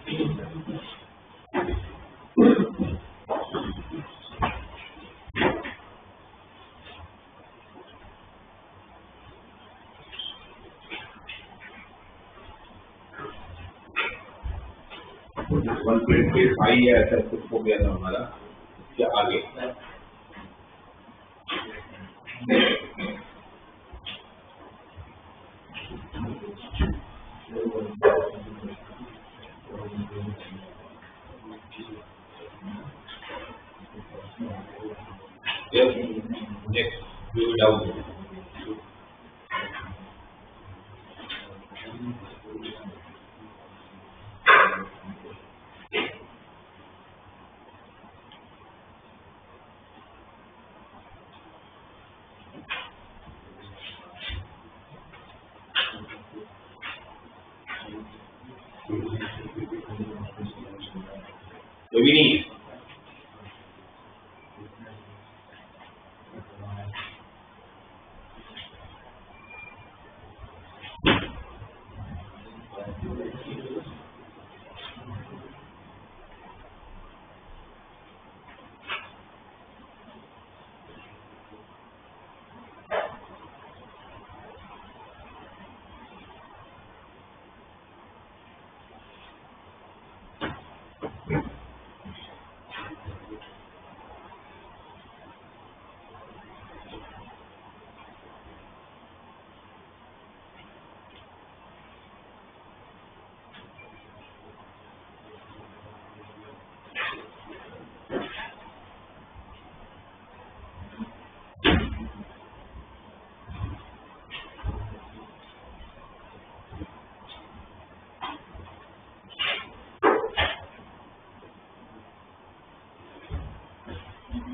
One plate पे high है ऐसा कुछ हो गया था हमारा, क्या आगे नेक्स्ट डाउन तो भी नहीं है।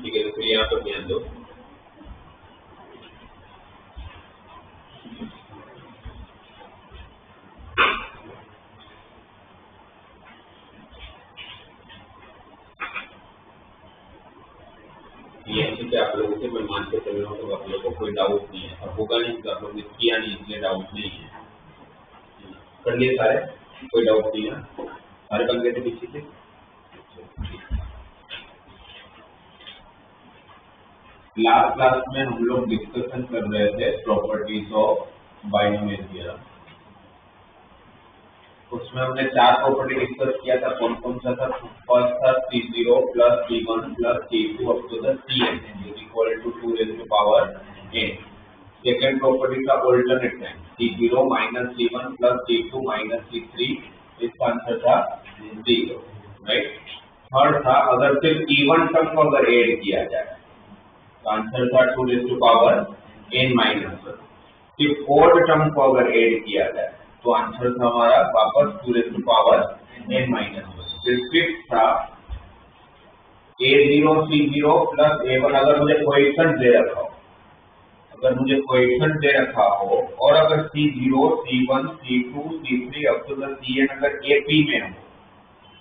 ठीक है, तो फिर यहाँ पर ध्यान दो, ये आप लोगों से मैं मान के चल रहा हूँ, तो आप लोगों को कोई डाउट नहीं है, अब होगा नहीं, तो आप लोगों ने किया नहीं इसलिए डाउट नहीं है। कर लिए सारे, कोई डाउट नहीं है, सारे बन गए थे पीछे से। लास्ट क्लास में हम लोग डिस्कशन कर रहे थे प्रॉपर्टीज ऑफ बाइनोमियल थ्योरम। उसमें हमने चार प्रॉपर्टी डिस्कस किया था, कौन कौन सा था? फर्स्ट था C0 plus C1 plus C2 up to the Cn equal to 2 raise to power n। Second property था alternate time, C0 minus C1 plus C2 minus C3, इसका आंसर था 0, राइट। थर्ड था अगर सिर्फ इवन टर्म को अगर add किया जाए तो आंसर था 2 raise to power n minus 1। सिर्फ फोर्थ टर्म को अगर ऐड किया जाए तो आंसर था हमारा वापस 2 raise to power n minus 1। फिर फिफ्थ था A0 C0 प्लस A1 अगर मुझे कोएफिशिएंट दे रखा हो, अगर मुझे कोएफिशिएंट दे रखा हो और अगर C0 C1 C2 C3 up to the Cn अगर AP में हो,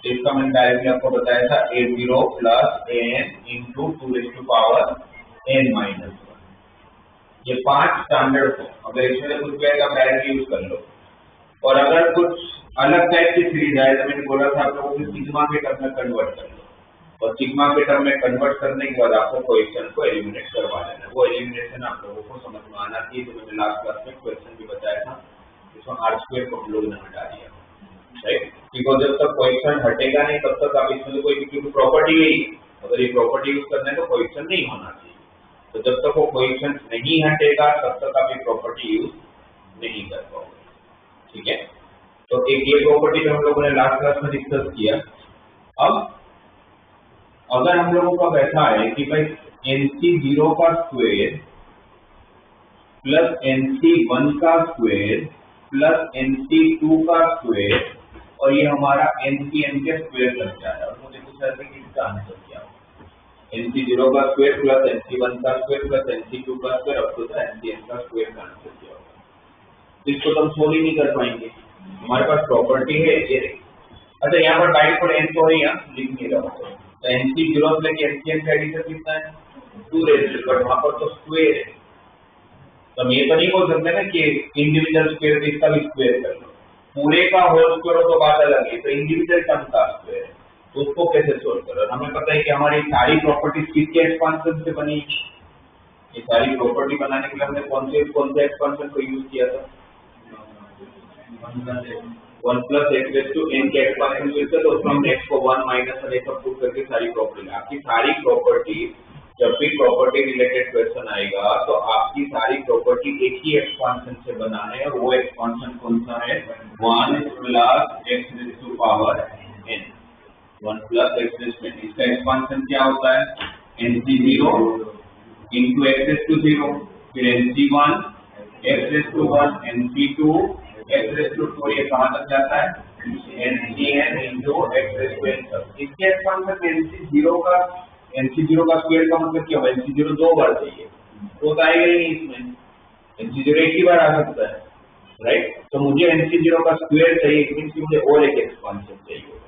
तो इसका मैंने डायरेक्टली आपको बताया था A0 plus an into 2 raise to power n minus 1। ये 5 स्टैंडर्ड हो, अगर इसमें कुछ भी आएगा डायरेक्टली यूज कर लो। और अगर कुछ अलग टाइप की सीरीज आए तो मैंने बोला था आप लोगों को सिग्मा के टर्म में कन्वर्ट कर लो, और सिग्मा के टर्म में कन्वर्ट करने के बाद आपको कोएफिशिएंट को एलिमिनेट करवा लेना। वो एलिमिनेशन आप लोगों को समझ में आना चाहिए, तो मैंने लास्ट क्लास में क्वेश्चन भी बताया था, इसमें R² को हम लोग ने हटा दिया, राइट। बिकॉज जब तक कोएफिशिएंट हटेगा नहीं तब तक आप इसमें कोई प्रॉपर्टी है, अगर ये प्रॉपर्टी यूज करना है तो कोएफिशिएंट नहीं होना चाहिए। तो जब तक वो कोएफिशिएंट नहीं हटेगा तब तक आप ये प्रॉपर्टी यूज नहीं कर पाओगे, ठीक है। तो एक ये प्रॉपर्टी हम लोगों ने लास्ट क्लास में डिस्कस किया। अब अगर हम लोगों का ऐसा है कि भाई NC0 का स्क्वायर प्लस NC1 का स्क्वायर प्लस NC2 का स्क्वायर और ये हमारा NCn के स्क्वायर लग जा रहा है, और मुझे पूछा था कि इसका आंसर क्या होगा। NC0 का स्क्वायर प्लस NC1 का स्क्वायर प्लस NC2 का square up to the NCn का स्क्वायर का आंसर क्या होगा। इसको तो हम सोल्व ही नहीं कर पाएंगे, हमारे पास प्रॉपर्टी है ये। अच्छा यहाँ पर बाइट पर n तो है, यहाँ लिख नहीं रहा हूँ, तो NC0 से लेके NCn का एडिशन कितना है 2 रेज़, बट वहां पर तो स्क्वायर है, तो हम ये तो नहीं बोल सकते ना कि इंडिविजुअल स्क्वायर इसका भी स्क्वायर कर लो, पूरे का होल स्क्वायर हो तो बात अलग है, तो इंडिविजुअल टर्म का स्क्वायर है, तो उसको कैसे सोल्व करो? हमें पता है कि हमारी सारी प्रॉपर्टीज किसके एक्सपांशन से बनी? ये सारी प्रॉपर्टी बनाने के लिए हमने कौन से एक्सपांशन को यूज किया था? 1 plus x raise to n के एक्सपांशन यूज किया, तो उसमें हमने x को 1 माइनस 1 सब पुट करके सारी प्रॉपर्टी, आपकी सारी प्रॉपर्टी, जब भी प्रॉपर्टी रिलेटेड क्वेश्चन आएगा तो आपकी सारी प्रॉपर्टी एक ही एक्सपांशन से बना है, और वो एक्सपांशन कौन सा है? 1 plus x raise to power n, 1 plus x raise to n। इसका एक्सपांशन क्या होता है? nc0 into x raise to 0, फिर nc1 x raise to 1, nc2 x raise to 4, ये कहाँ तक जाता है? ncn into x raise to n तक। इसके एक्सपांशन में nc0 का स्क्वायर का मतलब क्या होगा? nc0 दो बार चाहिए, तो आएगा ही नहीं इसमें, nc0 एक ही बार आ सकता है, राइट? तो मुझे nc0 का स्क्वायर चाहिए, इट मींस कि मुझे और एक एक्सपांशन चाहिए,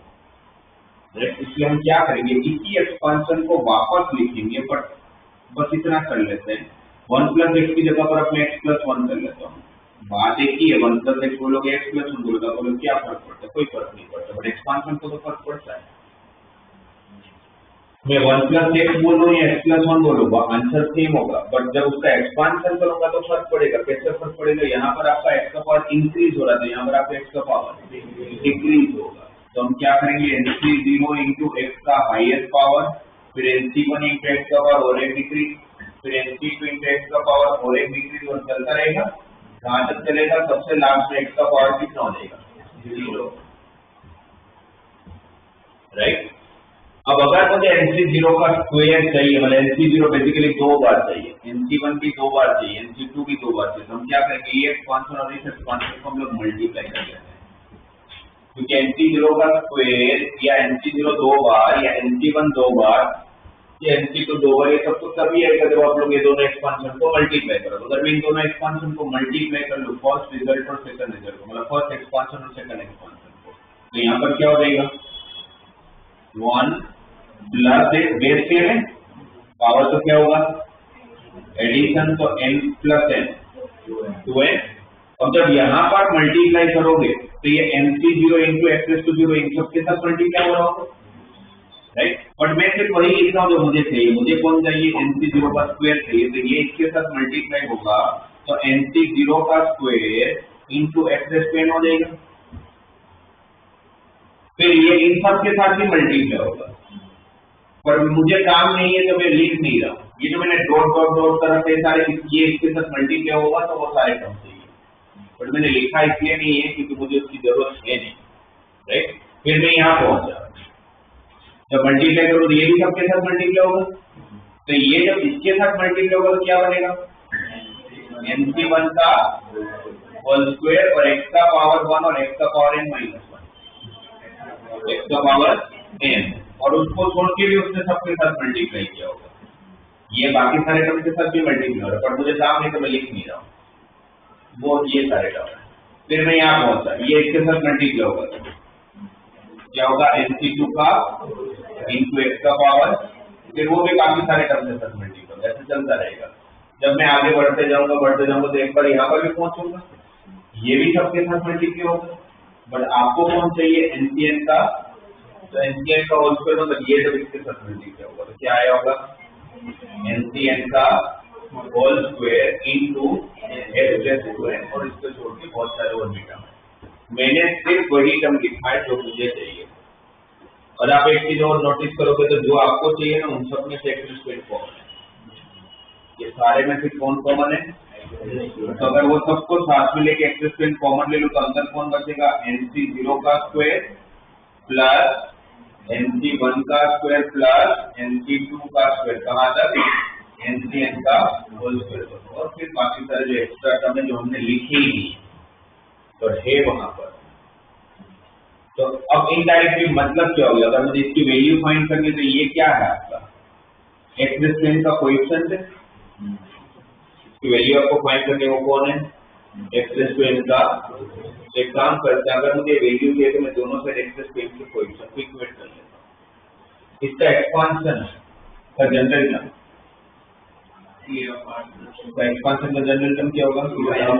राइट? इसलिए हम क्या करेंगे, इसी एक्सपांशन को वापस लिखेंगे, बट बस इतना कर लेते हैं, 1 प्लस एक्स की जगह पर अपने x प्लस 1 कर लेता हूँ। बात एक ही है, 1 प्लस एक्स बोलोगे, x प्लस 1 बोलोगे, बोलो क्या फर्क पड़ता है? कोई फर्क नहीं पड़ता, बट एक्सपांशन को तो फर्क पड़ता है। मैं 1 प्लस एक्स बोलूँ या x प्लस 1 बोलूँगा, आंसर सेम होगा, बट जब उसका एक्सपांशन करूंगा तो फर्क पड़ेगा। कैसे फर्क पड़ेगा? यहाँ पर आपका x का पावर इंक्रीज हो रहा था, यहाँ पर आपका x का पावर डिक्रीज होगा, तो हम क्या करेंगे? nc0 इंटू एक्स का हाईएस्ट पावर, फिर nc1 इंटू एक्स का पावर और एक डिक्रीज, फिर nc2 इंटू एक्स का पावर और एक डिक्रीज, और चलता रहेगा। कहाँ तक चलेगा? सबसे लास्ट में x का पावर कितना हो जाएगा? 0, राइट? अब अगर मुझे nc0 का स्क्वायर चाहिए, मतलब nc0 बेसिकली दो बार चाहिए, nc1 भी दो बार चाहिए, nc2 भी दो बार चाहिए, तो हम क्या करेंगे? ये एक्सपांशन और इस एक्सपांशन को हम लोग मल्टीप्लाई कर लेते हैं, क्योंकि nc0 का स्क्वायर या nc0 दो बार या nc1 दो बार या nc2 दो बार, ये सब तो तभी आएगा जब आप लोग ये दोनों एक्सपांशन को मल्टीप्लाई करो। अगर मैं इन दोनों एक्सपांशन को मल्टीप्लाई कर लूँ, फर्स्ट रिजल्ट और सेकंड रिजल्ट को, मतलब फर्स्ट एक्सपांशन और सेकंड एक्सपांशन को, तो यहाँ पर क्या हो जाएगा? 1 प्लस बेस के में पावर तो क्या होगा? एडिशन, तो n प्लस n 2n। अब जब यहाँ पर मल्टीप्लाई करोगे तो ये nc0 into x raise to 0 इन सब के साथ मल्टीप्लाई हो रहा होगा, राइट? बट मैं सिर्फ वही लिख रहा हूँ जो मुझे चाहिए। मुझे कौन चाहिए? nc0 का स्क्वायर चाहिए, तो ये इसके साथ मल्टीप्लाई होगा, तो nc0 का square into x raise to n हो जाएगा, फिर ये इन सब के साथ भी मल्टीप्लाई होगा, पर मुझे काम नहीं है तो मैं लिख नहीं रहा हूँ। ये जो मैंने डॉट डॉट डॉट कर रखे सारे, ये इसके साथ मल्टीप्लाई होगा तो वो सारे टर्म चाहिए, बट मैंने लिखा इसलिए नहीं है क्योंकि मुझे उसकी जरूरत है नहीं, राइट? फिर मैं यहाँ पहुंचा, जब मल्टीप्लाई करूँ तो ये भी सबके साथ मल्टीप्लाई होगा, तो ये जब इसके साथ मल्टीप्लाई होगा तो क्या बनेगा? nc1 का होल स्क्वायर और x का पावर 1 और x का पावर n माइनस 1, x का पावर n, और उसको छोड़ के भी उसने सबके साथ मल्टीप्लाई किया होगा। ये बाकी सारे टर्म के साथ भी मल्टीप्लाई हो रहा है, पर मुझे काम नहीं तो मैं लिख नहीं रहा हूँ, वो ये सारे टर्म है। फिर मैं यहाँ पहुंचा, ये इसके साथ मल्टीप्लाई होगा, तो क्या होगा? nc2 का इंटू एक्स का पावर, फिर वो भी काफी सारे टर्म के साथ मल्टीप्लाई होगा, ऐसे चलता रहेगा। जब मैं आगे बढ़ते जाऊंगा तो एक बार यहाँ पर भी पहुंचूंगा, ये भी सबके साथ मल्टीप्लाई होगा, बट आपको कौन चाहिए? ncn का, तो ncn का होल स्क्वायर, मतलब ये जब इसके साथ मल्टीप्लाई होगा तो क्या आया होगा? ncn का whole square into x raise to n, और इसको छोड़ के बहुत सारे और भी टर्म है। मैंने सिर्फ वही टर्म लिखा है जो मुझे चाहिए, और आप एक चीज और नोटिस करोगे तो जो आपको चाहिए ना, उन सब में से x raise to n common है, ये सारे में से कौन कॉमन है? तो अगर वो सबको साथ में लेके x raise to n common ले लो तो अंदर कौन बचेगा? nc0 का स्क्वायर प्लस nc1 का स्क्वायर प्लस nc2 का स्क्वायर, कहाँ तक? ncn का होल स्क्वायर, और फिर बाकी सारे जो एक्स्ट्रा टर्म है जो हमने लिखे ही नहीं तो है वहां पर। तो अब इनडायरेक्टली मतलब क्या होगा? अगर मुझे इसकी वैल्यू फाइंड करनी तो ये क्या है आपका? एक्स रेज़ टू n का कोएफिशिएंट है, इसकी वैल्यू आपको फाइंड करनी है, वो कौन है? एक्स रेज़ टू n का। एक काम करते हैं, अगर मुझे वैल्यू चाहिए तो मैं दोनों side x raise to n के कोएफिशिएंट को इक्वेट कर लेता हूँ। इसका एक्सपांशन का जनरल टर्म, एक्सपांशन का जनरल टर्म क्या होगा?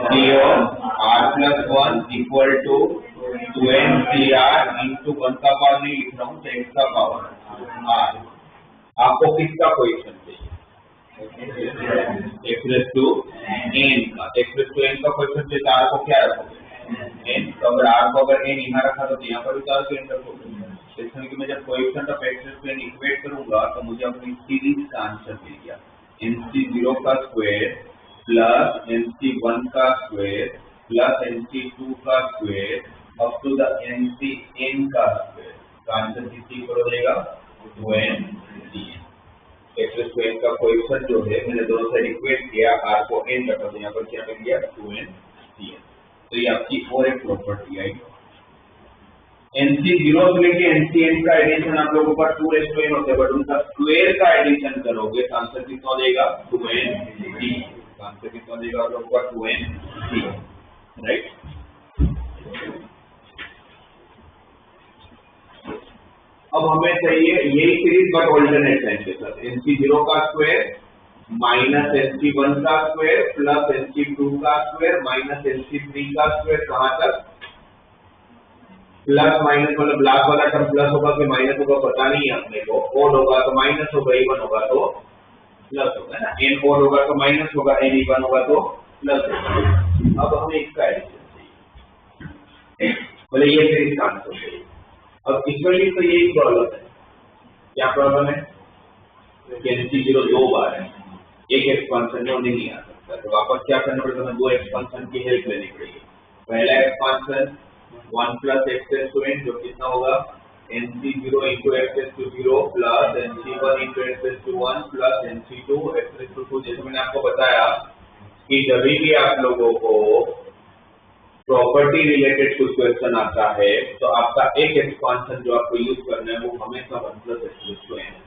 c of r plus 1 equal to 2ncr into 1 का पावर नहीं लिख रहा हूँ, 10 का पावर r। आपको किसका कोएफिशिएंट चाहिए? x रेज़ टू n का। x रेज़ टू n का कोएफिशिएंट चाहिए, r को क्या रखोगे? n। तो अगर r को अगर n यहाँ रखा तो यहाँ पर भी r को n रखोगे। इसमें कि मैं जब coefficient of x raise to n equate करूंगा तो मुझे अपनी सीरीज का आंसर मिल गया। nc0 का स्क्वायर प्लस nc1 का स्क्वायर प्लस nc2 का square up to the ncn का स्क्वायर। तो आंसर कितनी पर हो जाएगा? 2n dn। x raise to n का कोएफिशिएंट जो है मैंने दोनों साइड इक्वेट किया, r को n रखा तो यहाँ पर क्या मिल गया? 2n dn। तो ये आपकी और एक प्रॉपर्टी आई। nc0 से लेके ncn का एडिशन आप लोगों का 2n होता है, बट उनका स्क्वायर का एडिशन करोगे तो आंसर कितना हो जाएगा? 2n dn। आंसर कितना हो जाएगा आप लोगों का? 2n dn, right. अब हमें चाहिए यही सीरीज बट ऑल्टरनेट साइन के साथ। nc0 का स्क्वायर माइनस nc1 का स्क्वायर प्लस nc2 का स्क्वायर माइनस nc3 का स्क्वायर। कहां तक? प्लस माइनस मतलब लास्ट वाला टर्म प्लस होगा कि माइनस होगा पता नहीं है अपने को। ओड होगा तो माइनस होगा, इवन होगा तो प्लस होगा ना। n ओड होगा तो माइनस होगा, n इवन होगा तो प्लस होगा। अब हमें इसका एडिशन चाहिए, बोले ये सीरीज का आंसर चाहिए। अब इसमें भी तो यही प्रॉब्लम है। क्या प्रॉब्लम है? nc0 दो बार है, एक एक्सपांशन में नहीं आ सकता, तो वापस क्या करना पड़ेगा? हमें दो एक्सपांशन की हेल्प लेनी पड़ेगी। पहला expansion 1 plus x raise to n जो कितना होगा? nc0 into x raise to 0 plus nc1 into x raise to 1 plus nc2 x raise to 2। जैसे मैंने आपको बताया कि जब भी आप लोगों को प्रॉपर्टी रिलेटेड कुछ क्वेश्चन आता है तो आपका एक एक्सपांशन जो आपको यूज करना है वो हमेशा 1 plus x raise to n है,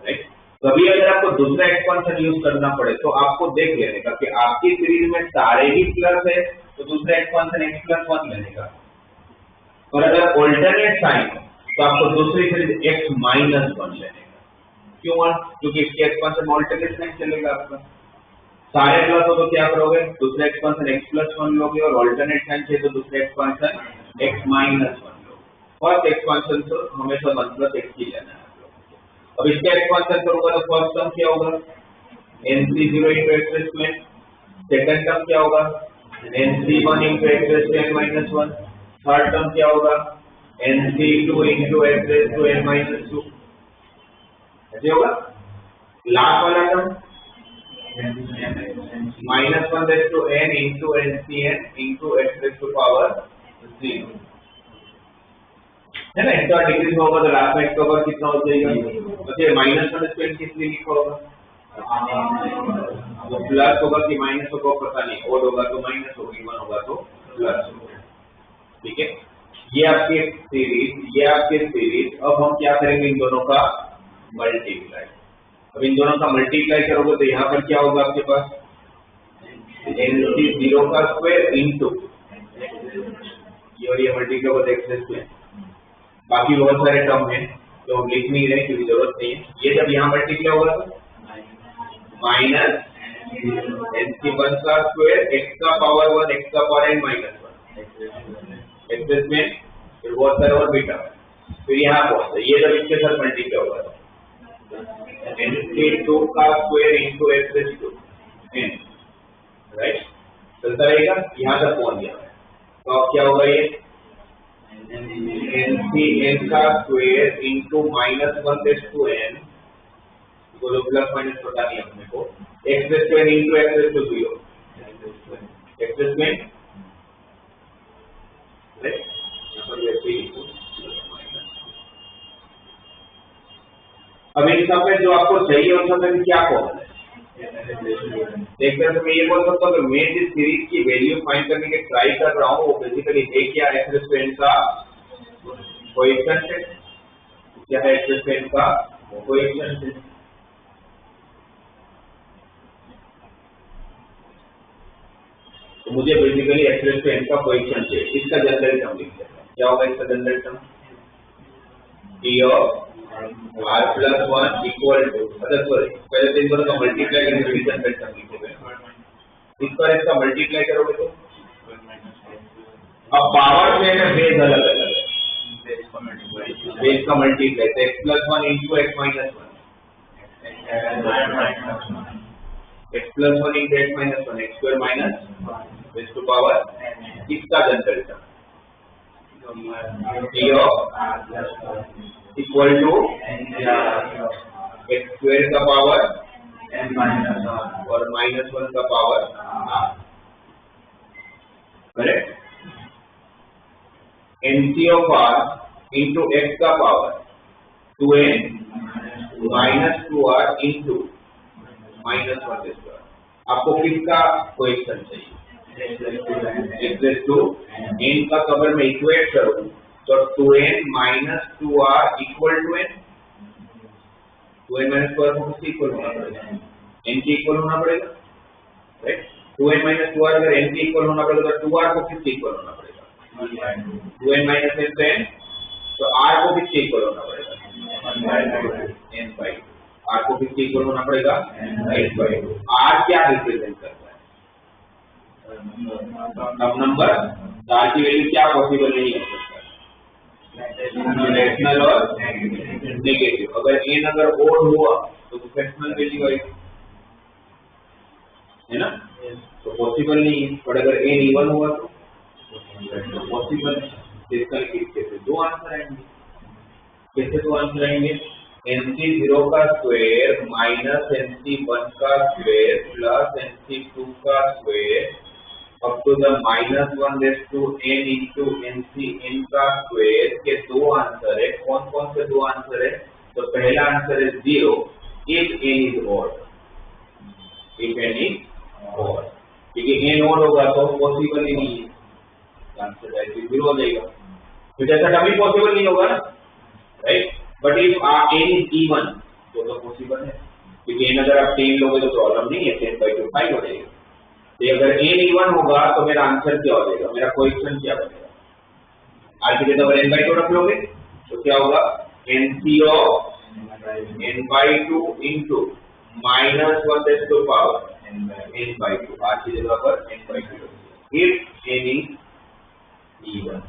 राइट। कभी अगर आपको दूसरा एक्सपांशन यूज करना पड़े तो आपको देख लेने का कि आपकी सीरीज में सारे ही प्लस है तो दूसरा एक्सपांशन x प्लस 1 लेने का। और अगर ऑल्टरनेट साइन तो आपको दूसरी सीरीज x माइनस 1 लेने का। क्यों? क्योंकि इसके एक्सपांशन में ऑल्टरनेट साइन चलेगा आपका। सारे प्लस हो तो क्या करोगे? दूसरा एक्सपांशन x प्लस 1 लोगे, और ऑल्टरनेट साइन चाहिए तो दूसरा एक्सपांशन x माइनस 1 लोगे। फर्स्ट एक्सपांशन तो हमेशा 1 प्लस x ही लेना है। अब इसका एक्सपांशन करूंगा तो फर्स्ट टर्म क्या होगा? nc0 into x raise to n। Second term क्या होगा? nc1 into x raise to n minus 1। Third term क्या होगा? nc2 into x raise to n minus 2। ऐसे होगा। लास्ट वाला term minus 1 raise to n into ncn into x raise to power 0 है ना। इसका डिग्री में होगा तो लास्ट में इसका पावर कितना हो जाएगा? तो ये माइनस 1 रेज़ टू n किस लिए लिखा होगा? तो प्लस होगा कि माइनस होगा पता नहीं, ओड होगा तो माइनस होगा, इवन होगा तो प्लस होगा, ठीक है। ये आपकी सीरीज, ये आपकी सीरीज। अब हम क्या करेंगे? इन दोनों का मल्टीप्लाई। अब इन दोनों का मल्टीप्लाई करोगे तो यहाँ पर क्या होगा आपके पास? nc0 का स्क्वायर इंटू ये, और ये मल्टीप्लाई होगा x रेज़ टू n। बाकी बहुत सारे टर्म है तो हम लिख नहीं रहे क्योंकि जरूरत नहीं है। ये जब यहाँ मल्टीप्लाई होगा तो माइनस nc1 का स्क्वायर x का पावर 1 x का power n minus 1 x raise में फिर बहुत सारे और बीटा। फिर यहाँ पहुंचता ये जब इसके साथ मल्टीप्लाई होगा तो nc2 का square into x raise to n, right. चलता रहेगा, यहाँ तक पहुंच गया। तो अब क्या होगा? ये ncn का square into minus 1 raise to n, तो प्लस माइनस पता नहीं अपने को, x raise to n into x raise to 0 x raise में, राइट। यहाँ पर वैसे ही अब इन सब में जो आपको चाहिए उन सब में क्या कॉमन है देखकर तो मैं ये बोल सकता हूँ कि मैं जिस सीरीज की वैल्यू फाइंड करने की ट्राई कर रहा हूँ वो बेसिकली है क्या? x रेज़ टू n का कोएफिशिएंट है। क्या है? x रेज़ टू n का कोएफिशिएंट है। तो मुझे basically x raise to n का कोएफिशिएंट है। इसका जनरल टर्म लिख लेते हैं। क्या होगा इसका general term? t of r plus 1 equal to, अच्छा सॉरी पहले तो इन दोनों का मल्टीप्लाई करके फिर जनरल टर्म लिखेंगे। इस पर इसका मल्टीप्लाई करोगे तो अब पावर में है बेस अलग अलग है, बेस का मल्टीप्लाई तो x plus one into X minus one, x plus one into X minus one, X square minus base two power इसका general term T of equal to X square का power और minus one का power correct, NC of R into X का power 2n minus 2r into minus one square. आपको किसका question चाहिए? X to N का अगर मैं इक्वेट करूं तो 2n minus 2r equal to n, 2n minus 2r को किससे इक्वल होना पड़ेगा? n के इक्वल होना पड़ेगा, राइट। 2n माइनस 2r अगर n के इक्वल होना पड़ेगा तो 2r को किससे इक्वल होना पड़ेगा? 2n माइनस n, तो r को किससे इक्वल होना पड़ेगा? n by two. r को किससे इक्वल होना पड़ेगा? n by two. r क्या रिप्रेजेंट करता है? सब नंबर। r की वैल्यू क्या पॉसिबल नहीं हो सकता? रेशनल और नेगेटिव। अगर n अगर ओड हुआ तो फ्रैक्शनल वैल्यू आएगी, है ना, तो पॉसिबल नहीं है। पर अगर n इवन हुआ तो पॉसिबल है। इसका कैसे दो आंसर आएंगे? कैसे दो आंसर आएंगे? nc0 का स्क्वायर माइनस nc1 का स्क्वायर प्लस nc2 का square up to the minus 1 raise to n into ncn का स्क्वायर के दो आंसर है। कौन कौन से दो आंसर है? तो पहला आंसर है 0 if n is odd, if n is odd, क्योंकि n ऑड होगा तो पॉसिबल ही नहीं है, आंसर डायरेक्टली 0 हो जाएगा। तो जैसा कभी पॉसिबल नहीं होगा ना, right. But if n is even तो पॉसिबल है, क्योंकि n अगर आप 10 लोगे तो प्रॉब्लम नहीं है, 10 बाई 2 5 हो जाएगा। तो अगर n इवन होगा तो मेरा आंसर क्या हो जाएगा? मेरा क्वेश्चन क्या बनेगा? r की जगह n बाई 2 रख लोगे तो क्या होगा? nc of n by 2 into minus 1 raise to power n by 2, r की जगह पर n by 2 if n is even.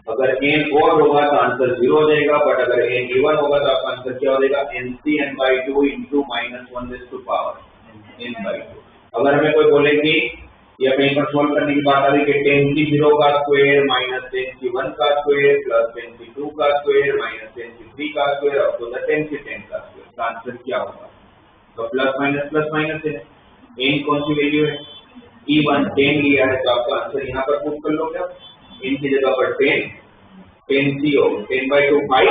अगर n ऑड होगा तो आंसर 0 हो जाएगा, बट अगर n इवन होगा तो आपका आंसर क्या हो जाएगा? nc n by 2 into minus 1 raise to power n by 2। अगर हमें कोई बोले कि या कहीं पर सोल्व करने की बात आ रही कि 10c0 का स्क्वायर माइनस 10c1 का स्क्वायर प्लस 10c2 का स्क्वायर माइनस 10c3 का square up to the 10c10 का स्क्वायर, तो आंसर क्या होगा? तो प्लस माइनस है, n कौन सी वैल्यू है? इवन 10 लिया है तो आपका आंसर यहाँ पर पुट कर लो। क्या n की जगह पर 10, 10c हो 10 बाई 2 5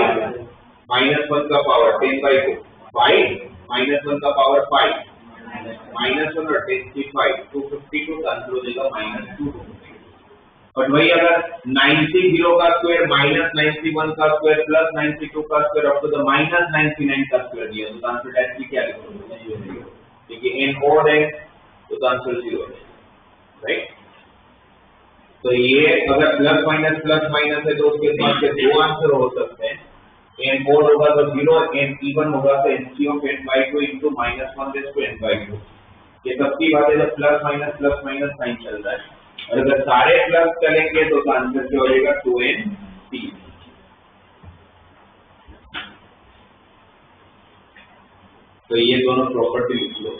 माइनस 1 का पावर 10 बाई 2 5 माइनस 1 का पावर 5 माइनस 1 और 10c5 252 का आंसर हो जाएगा माइनस 2। और वही अगर 90 का स्क्वायर माइनस 91 का स्क्वायर प्लस 92 का square up to the minus 99 का स्क्वायर दिया तो आंसर डायरेक्टली क्या लिखोगे? क्योंकि n ऑड है तो आंसर 0 है, राइट। तो ये अगर प्लस माइनस है तो उसके बाद से दो आंसर हो सकते हैं। n ऑड होगा तो 0, n इवन होगा तो nc of n by 2 into minus 1 raise to n by 2। ये सबकी बात है जब प्लस माइनस साइन चल रहा है, और अगर सारे प्लस चलेंगे तो आंसर क्या हो जाएगा? 2nc। तो ये दोनों प्रॉपर्टी लिख लो।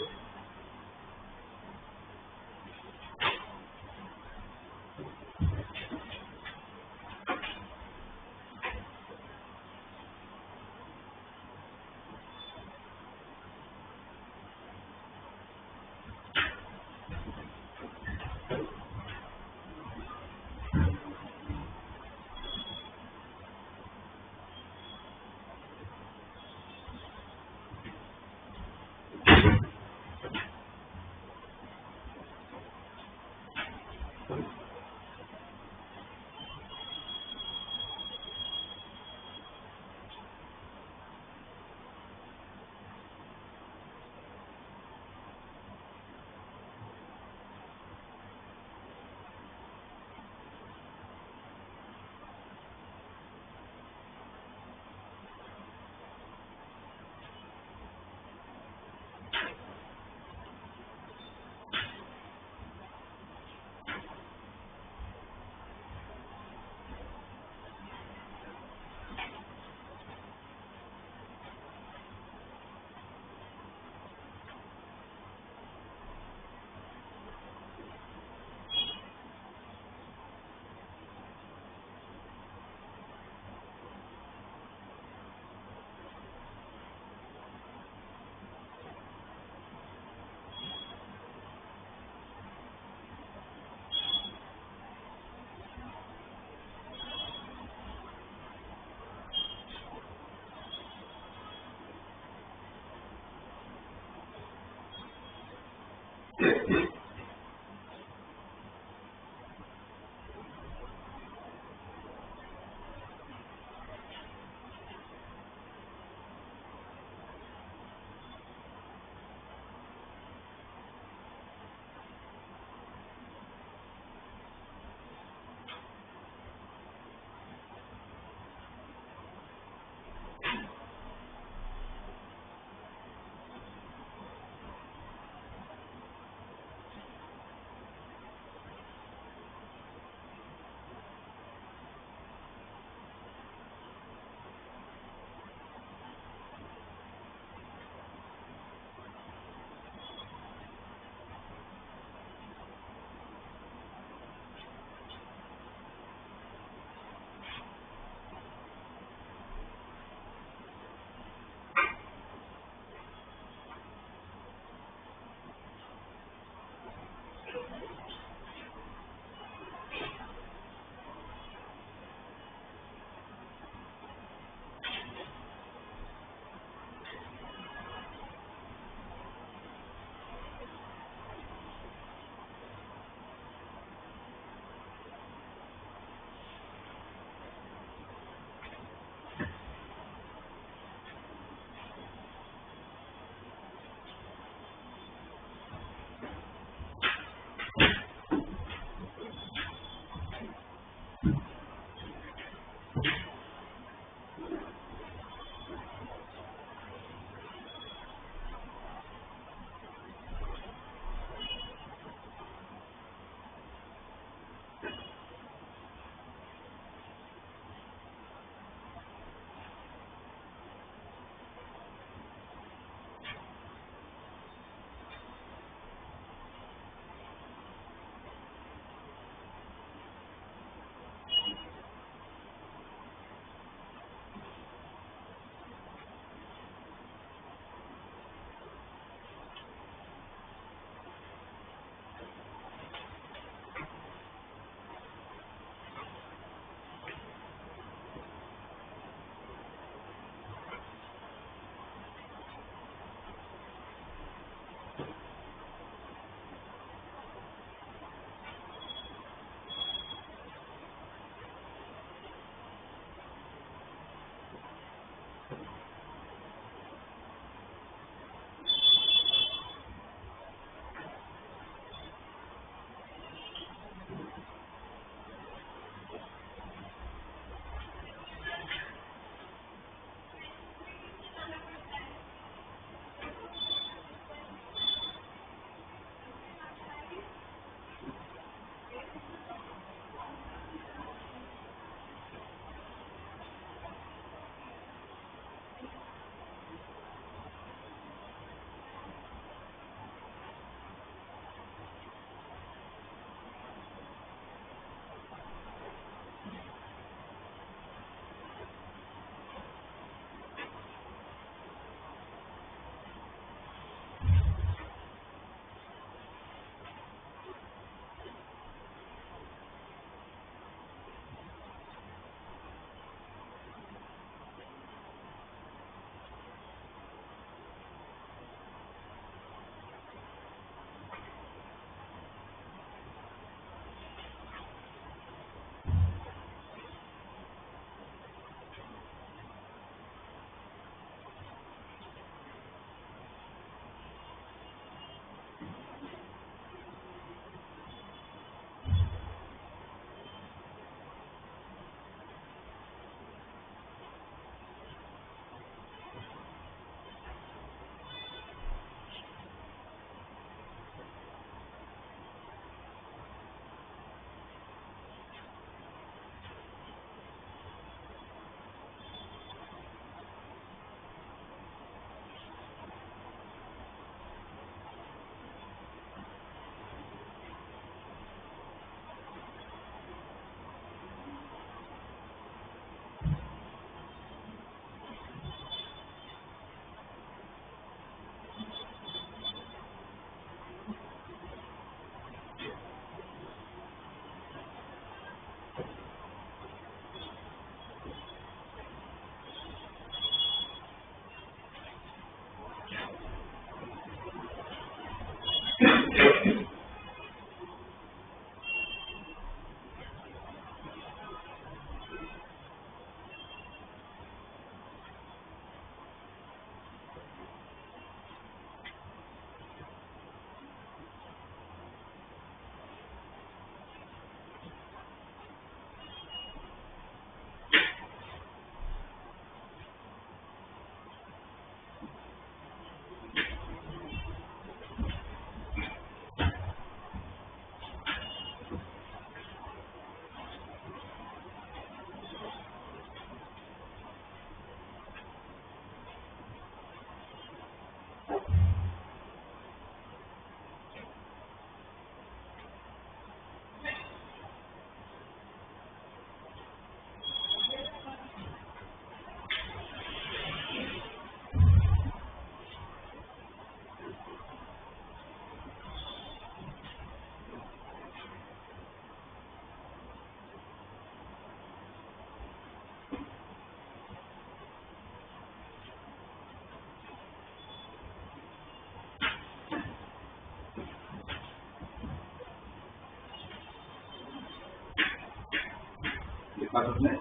बस उसमें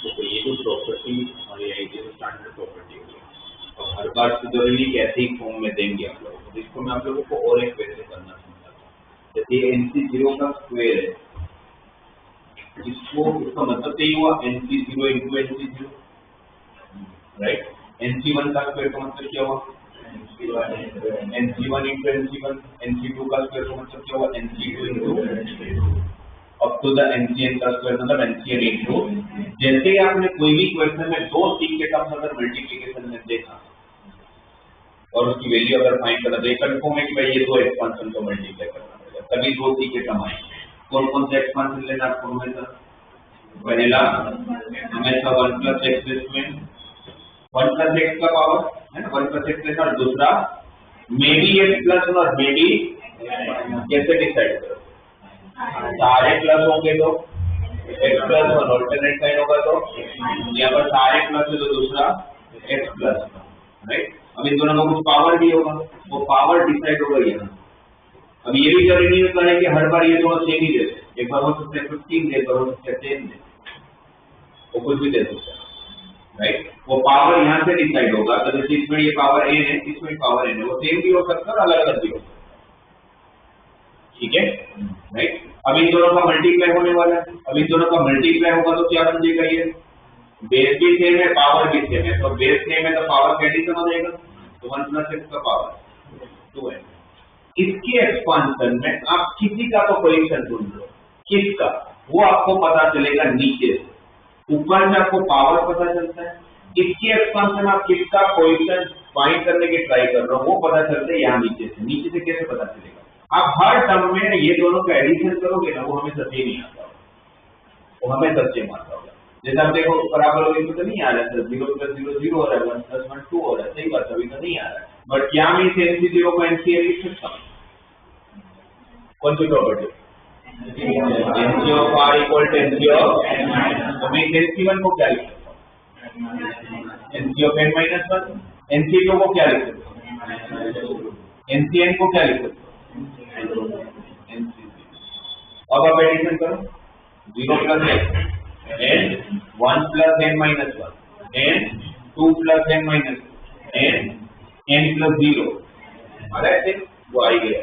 तो ये तो प्रॉपर्टी हमारी आई थी, स्टैंडर्ड प्रॉपर्टी होगी और हर बार सिमिलरली कैसे ही फॉर्म में देंगे आप लोगों को। इसको मैं आप लोगों को और एक वैसे करना समझाता हूँ। जैसे NC0 का स्क्वायर है, इसको इसका मतलब तो ये हुआ NC0 into NC0, right. NC1 का स्क्वायर का मतलब क्या हुआ NC1 इंटू NC1, NC2 का स्क्वायर का मतलब क्या हुआ NC2 into up to the NCN का स्क्वायर मतलब NCN इंटू। जैसे ही आपने कोई भी क्वेश्चन में दो सी के टर्म्स अगर मल्टीप्लिकेशन में देखा और उसकी वैल्यू अगर फाइंड करना तो कंफर्म है कि भाई ये दो एक्सपांशन को मल्टीप्लाई करना पड़ेगा तभी दो सी के टर्म आएंगे। कौन कौन से एक्सपांशन लेना आपको हमेशा? पहला हमेशा 1 प्लस एक्स इसमें 1 प्लस एक्स का पावर है ना, 1 प्लस एक्स लेना। और दूसरा मे बी एक्स प्लस और मे बी कैसे डिसाइड करो? सारे प्लस होंगे तो x plus one, alternate sign होगा तो यहाँ पर सारे प्लस है तो दूसरा एक्स प्लस, राइट। अब इन दोनों का कुछ पावर भी होगा, वो पावर डिसाइड होगा यहाँ। अब ये भी जरूरी नहीं है कि हर बार ये दोनों सेम ही देते, एक बार हो सकता है 15 दे, एक बार हो सकता है 10 दे, वो कुछ भी दे सकता है, राइट। वो पावर यहाँ से डिसाइड होगा। तो जैसे इसमें ये पावर n है, इसमें पावर n है, वो सेम भी हो सकता है और अलग अलग भी हो सकता है, ठीक है, राइट। अब इन दोनों का मल्टीप्लाई होने वाला है। अब इन दोनों का मल्टीप्लाई होगा तो क्या बन जाएगा? ये बेस भी सेम है, पावर भी सेम है, तो बेस सेम है तो पावर का एडिशन हो जाएगा, तो 1 प्लस एक्स का पावर 2 है। इसके एक्सपांशन में आप किसी का तो कोएफिशिएंट ढूंढ लो, किसका, वो आपको पता चलेगा नीचे से। ऊपर से आपको पावर पता चलता है, इसके एक्सपांशन में आप किसका कोएफिशिएंट फाइंड करने की ट्राई कर रहे हो वो पता चलता है यहाँ नीचे से। नीचे से कैसे पता चलेगा? आप हर टर्म में ये दोनों का एडिशन करोगे ना, वो हमेशा सेम ही आता होगा, वो हमेशा सेम आता होगा। जैसे आप देखो बराबर हो तो नहीं आ रहा है, 0 प्लस 0 0 हो रहा है, 1 प्लस 1 2 हो रहा है, सही बात, अभी तो नहीं आ रहा है। बट क्या मैं इसे NC0 को NCN लिख सकता हूँ? कौन सी property? NC of R equal to NC of n, तो मैं NC1 को क्या लिख सकता हूँ? NC of n minus 1। NC2 को क्या लिख सकता हूँ? NCN को क्या लिख सकता हूँ? अब आप एडिशन करो, 0 plus x n 1 plus n minus 1 n 2 plus n minus n n plus 0, अरे वो आई गया,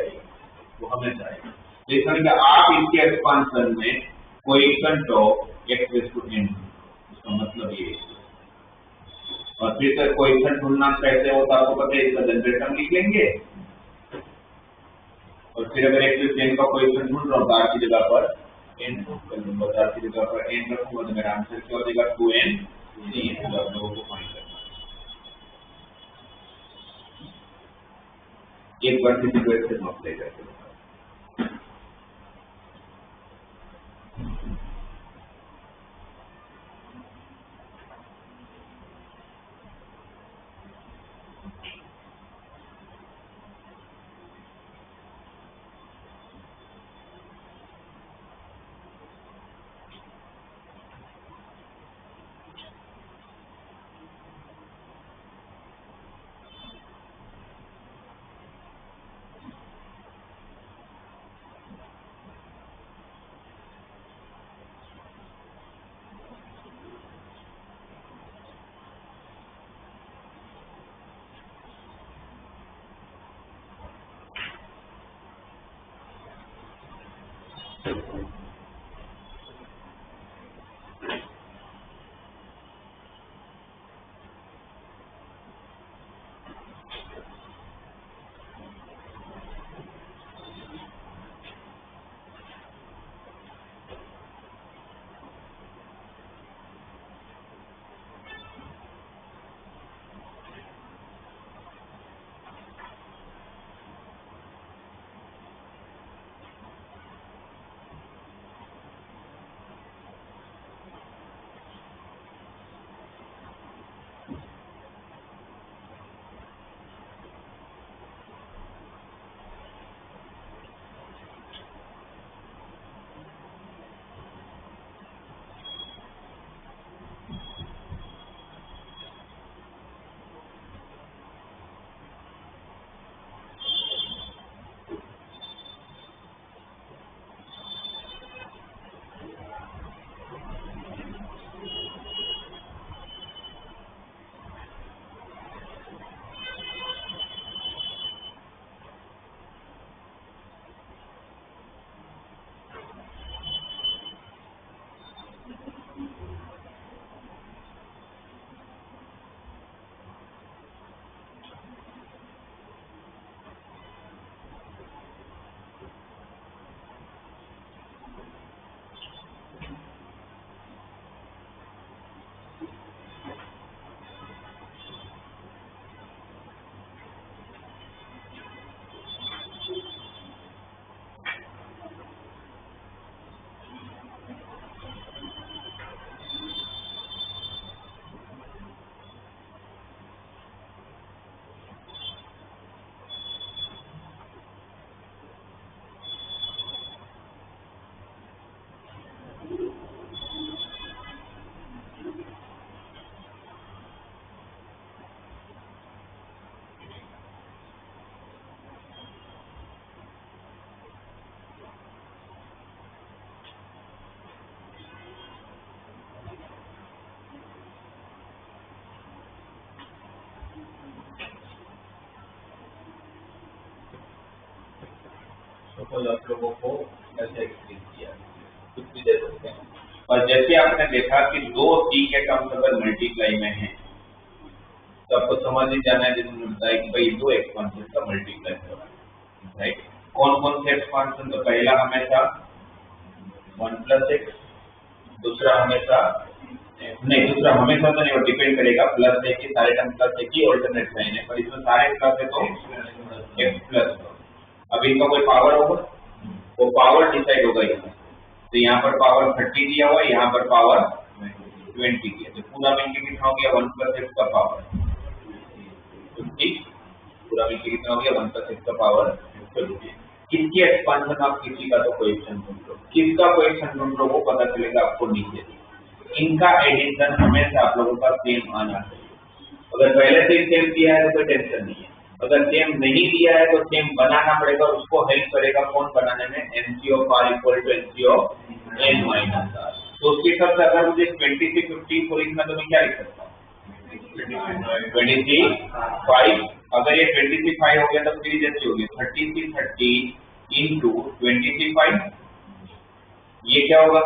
वो हमेशा आएगा। देखिए आप इसके एक्सपांशन में coefficient of x raise to n, इसका मतलब ये है। और फिर से कोएफिशिएंट ढूंढना कैसे होता है आपको पता है, इसका जनरेटर लिख लेंगे और फिर अगर x रेज़ टू n का कोएफिशिएंट ढूंढ रहा हूं तो r की जगह पर n कर लूंगा, r की जगह पर n रखूंगा तो मेरा आंसर क्या हो जाएगा 2n c। तो आप लोगों को फाइंड करना है एक बार किसी क्वेश्चन अप्लाई करके। सपोज आप लोगों को ऐसे एक्सप्लेन किया, कुछ भी दे सकते हैं। और जैसे आपने देखा कि दो सी के टर्म्स अगर मल्टीप्लाई में है तो आपको समझ ही जाना है, जिसमें बताया कि भाई दो एक्सपांशन का मल्टीप्लाई करना है, राइट। कौन कौन से एक्सपांशन? तो पहला हमेशा 1 प्लस एक्स, दूसरा हमेशा नहीं, दूसरा हमेशा तो नहीं, डिपेंड करेगा, प्लस एक की सारे टर्म प्लस एक की ऑल्टरनेट साइन है, पर इसमें सारे प्लस है तो एक्स प्लस। अब इनका कोई पावर होगा, वो पावर डिसाइड होगा इसमें। तो यहाँ पर पावर 30 दिया हुआ है, यहाँ पर पावर 20 दिया, तो पूरा मिलकर कितना हो गया 1 प्लस एक्स का पावर 50, पूरा मिलकर कितना हो गया 1 प्लस एक्स का पावर 50। किसकी एक्सपांशन आप किसी का तो कोएफिशिएंट ढूंढ लो, किसका कोएफिशिएंट ढूंढ लो वो पता चलेगा आपको नीचे। इनका एडिशन हमेशा आप लोगों का सेम आना चाहिए। अगर पहले से सेम दिया है तो कोई टेंशन नहीं है, अगर सेम नहीं दिया है तो सेम बनाना पड़ेगा, उसको हेल्प करेगा कौन बनाने में? Nc of r equal to nc of n minus r. तो उसके हिसाब से अगर मुझे 20 से 15 को लिखना तो मैं क्या लिख सकता हूँ? 23 5। अगर ये 23 5 हो गया तो फिर जैसे हो गया 30 से 30 इंटू 23 5, ये क्या होगा?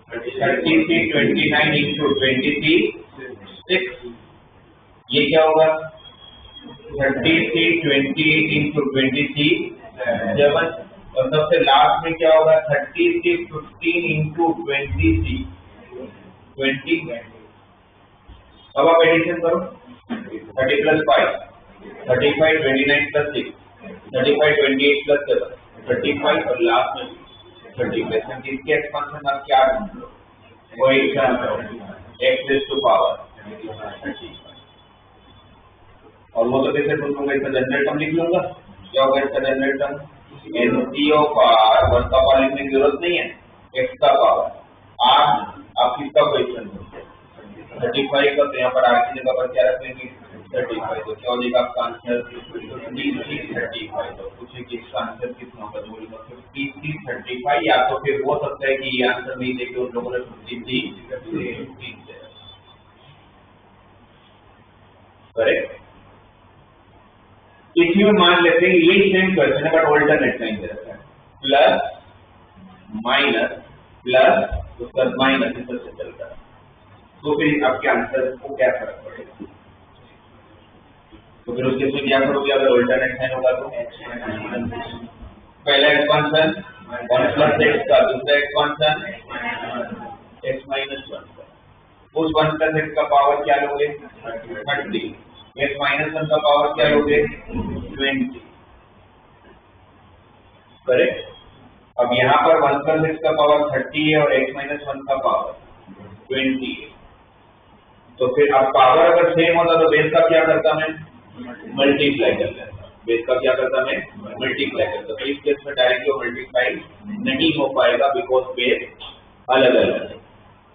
30 से 29 इंटू 23 6, ये क्या होगा? 30 से 28 इंटू 23 7, और सबसे लास्ट में क्या होगा? 30 से 15 इंटू 20। अब आप एडिशन करो, 30 प्लस 5 35, 29 प्लस 6 35, 28 प्लस 7 35, और लास्ट में 30 प्लस 7। इसके एक्सपांशन आप क्या ढूंढ लो? वही एक्स रेज़ टू पावर 35। और वो तो कैसे ढूंढूंगा? इसका जनरल टर्म लिख लूंगा। क्या होगा इसका general term? Nc of r, 1 का पावर लिखने की जरूरत नहीं है, एक्स का पावर आर। आप किसका क्वेश्चन ढूंढते हैं? 35 का, तो यहाँ पर आर की जगह पर क्या रखेंगे? 35। तो क्या हो जाएगा आपका आंसर? 35। तो पूछे कि इसका आंसर कितना होगा? बोलेगा 35। या तो फिर हो सकता है कि ये आंसर नहीं देखे उन लोगों ने 53 करेक्ट। इसी में मान लेते हैं यही सेम क्वेश्चन है बट ऑल्टरनेट साइन दे रखा है, प्लस माइनस प्लस उसका माइनस इधर से चलता है, तो फिर आपके आंसर को क्या फर्क पड़ेगा? तो फिर उसके लिए क्या करोगे? अगर ऑल्टरनेट साइन होगा तो पहला एक्सपांशन 1 प्लस एक्स का, दूसरा एक्सपांशन एक्स माइनस 1 का। उस 1 प्लस एक्स का पावर क्या लोगे? 30। एक्स माइनस 1 का पावर क्या लोगे? 20। करेक्ट। अब यहाँ पर 1 प्लस एक्स का पावर 30 है और एक्स माइनस 1 का पावर 20 है। तो फिर अब पावर अगर सेम होता तो बेस का क्या करता मैं? मल्टीप्लाई कर लेता। बेस का क्या करता मैं? मल्टीप्लाई करता। तो इस केस में डायरेक्टली मल्टीप्लाई नहीं हो पाएगा बिकॉज बेस अलग अलग है,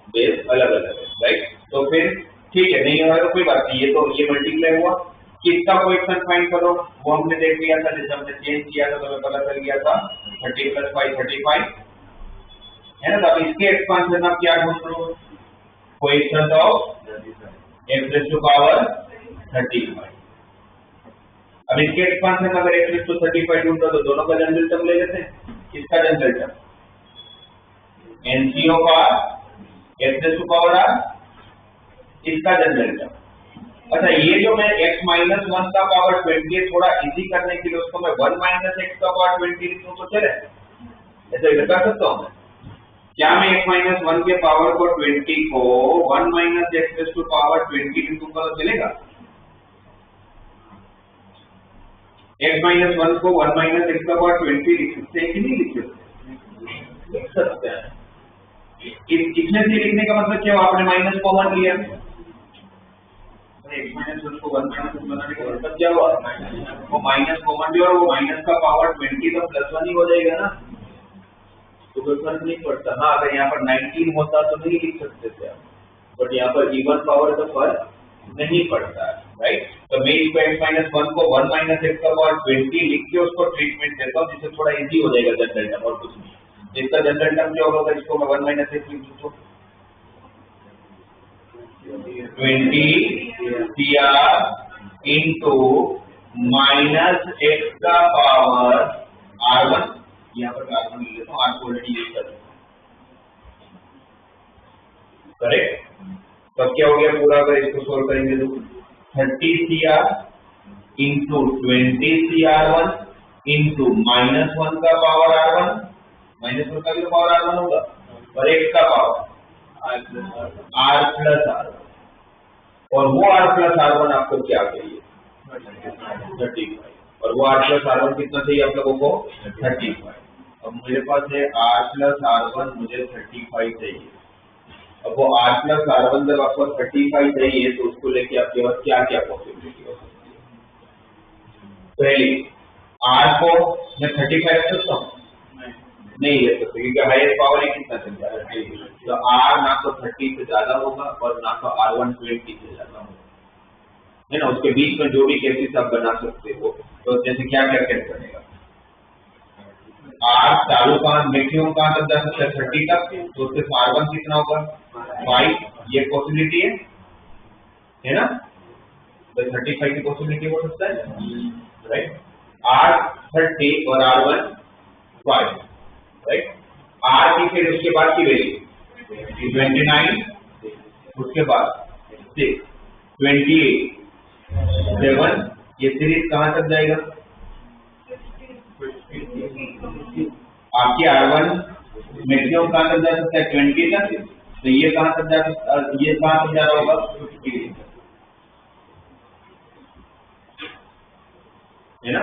बेस अलग अलग है, राइट। तो फिर ठीक है, नहीं हुआ तो कोई बात नहीं, ये मल्टीप्लाई हुआ। किसका कोएफिशिएंट फाइंड करो? वो हमने देख लिया था, जैसे हमने चेंज किया था तो हमें पता चल गया था 30 प्लस 5 35 है ना। तो इसके एक्सपांशन आप क्या ढूंढ लो? Coefficient of X raise to power 35। अब इसके एक्सपांशन अगर एक्स रेज़ टू 35 ढूंढो तो दोनों का जनरल टर्म ले लेते हैं। किसका general term? Nc of r x raise to power r, इसका जनरल टर्म। अच्छा, ये जो मैं x माइनस 1 का पावर 20 थोड़ा इजी करने के लिए उसको मैं 1 माइनस x का पावर 20 लिखूं तो चले? ऐसा कर सकता हूं मैं? क्या मैं x माइनस 1 के पावर को 20 को 1 minus x raise to power 20 लिखूंगा तो चलेगा? x माइनस 1 को 1 माइनस एक्स का पावर 20 लिख सकते हैं कि नहीं लिख सकते? लिख सकते हैं। इसमें से लिखने का मतलब क्या? आपने माइनस कॉमन लिया, x माइनस 1 को 1 माइनस बनाने का मतलब क्या हुआ? वो माइनस कॉमन लिया और वो माइनस का पावर 20 तो प्लस 1 ही हो जाएगा ना, तो कोई फर्क नहीं पड़ता। हाँ, अगर यहाँ पर 19 होता तो नहीं लिख सकते थे आप, बट यहाँ पर इवन पावर तो फर्क नहीं पड़ता है, राइट। तो मैं इसको x माइनस 1 को 1 माइनस एक्स का पावर 20 लिख के उसको ट्रीटमेंट देता हूँ जिससे थोड़ा इजी हो जाएगा जनरल टर्म, और कुछ नहीं। जिसका जनरल टर्म क्या होगा? इसको मैं 1 माइनस एक्स लिख दूँ 20 CR इंटू माइनस एक्स का पावर R1, यहाँ पर R1 ले लेता हूँ, R को ऑलरेडी यूज कर रहा हूँ, करेक्ट। तब क्या हो गया पूरा, अगर इसको सोल्व करेंगे तो 30CR इंटू 20CR1 इंटू -1 का पावर R1, -1 का भी तो पावर R1 होगा, और x का पावर R प्लस R1, और वो R प्लस R1 आपको क्या चाहिए 35, और वो R प्लस R1 कितना चाहिए आप लोगों को 35। अब मेरे पास है R प्लस R1, मुझे 35 चाहिए। अब वो R प्लस R1 जब आपको 35 चाहिए तो उसको लेके आपके पास क्या क्या पॉसिबिलिटी हो सकती है। पहली, R को मैं 35 रख सकता हूँ, नहीं ले सकते, क्योंकि हाईएस्ट पावर ही कितना चल रहा है, तो R ना तो 30 से ज्यादा होगा और ना तो R1 20 से ज्यादा होगा, है ना। उसके बीच में जो भी केसेस आप बना सकते हो, तो जैसे क्या क्या केस बनेगा, R चालू कहाँ मैक्सिमम कहाँ तक जा सकता है 30 तक, तो उससे R1 कितना होगा 5, ये पॉसिबिलिटी है ना, तो 35 की पॉसिबिलिटी हो सकता है, राइट। R 30 और R1 5, राइट। R की फिर उसके बाद की वैल्यू 29, उसके बाद 6, 28, 7, ये सीरीज कहाँ तक जाएगा, आपकी R1 मैक्सिमम कहाँ तक जा सकता है 20 तक, तो ये कहाँ तक जा सकता, ये कहाँ तक जा रहा होगा 50, है ना।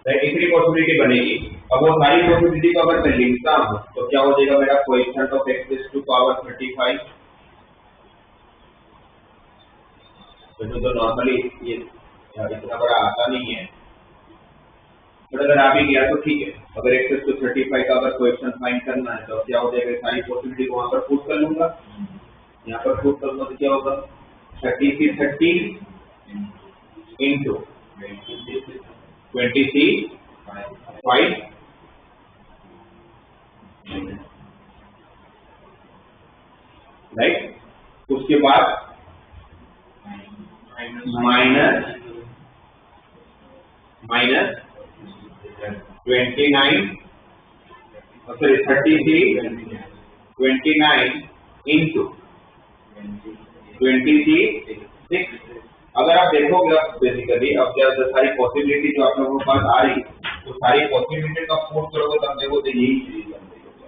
इतनी पॉसिबिलिटी बनेगी। अब वो सारी पॉसिबिलिटी को अगर मैं लिखता हूँ तो क्या हो जाएगा मेरा coefficient of x to power 35, तो नॉर्मली ये इतना बड़ा आता नहीं है, बट अगर आ भी गया तो ठीक है। अगर x टू 35 का अगर कोएफिशिएंट फाइंड करना है तो क्या हो जाएगा, सारी पॉसिबिलिटी को वहां पर पुट कर लूंगा, यहाँ पर पुट करूंगा तो क्या होगा 30 से 30 इंटू 20 5, राइट। उसके बाद माइनस 29, सॉरी 33, 29 इंटू 26। अगर आप देखोगे बेसिकली अब क्या सारी पॉसिबिलिटी जो आप लोगों के पास आ रही है, तो सारी पॉसिबिलिटी का पुट करोगे तब देखो तो यही चीज बन रही होगी।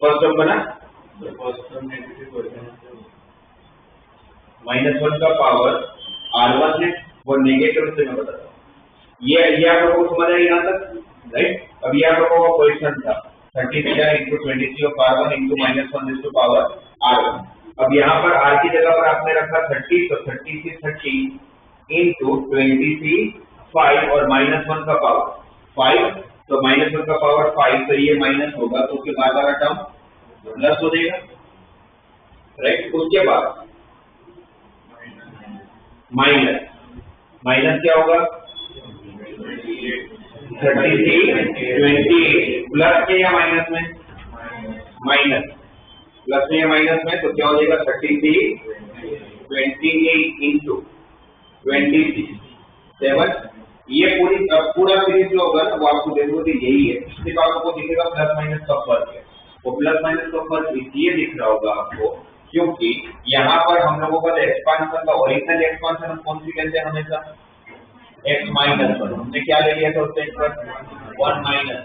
फर्स्ट टर्म बना, -1 का पावर R1 है, वो नेगेटिव से मैं बताता हूँ। ये आप लोगों को समझ आएगी यहाँ तक, राइट। अब ये आप लोगों का क्वेश्चन था 33 into 23 of R1 into -1 to power R1। अब यहाँ पर R की जगह पर आपने रखा 30, तो 30 से 30 इंटू 23 5 और -1 का पावर 5, तो -1 का पावर 5, तो ये माइनस होगा, तो उसके बाद वाला टर्म प्लस हो जाएगा, राइट। उसके बाद माइनस क्या होगा 33, 28 प्लस में या माइनस में, माइनस प्लस में या माइनस में, तो क्या हो जाएगा 33, 28 इंटू 26 7। ये पूरा सीरीज जो होगा ना वो आपको देखो तो यही है, इसके बाद आपको दिखेगा प्लस माइनस का फर्क है। वो प्लस माइनस का फर्क इसलिए दिख रहा होगा आपको क्योंकि यहाँ पर हम लोगों का एक्सपांशन का ओरिजिनल एक्सपांशन हम कौन सी कहते हैं हमेशा x -1, हमने क्या ले लिया था उससे 1 माइनस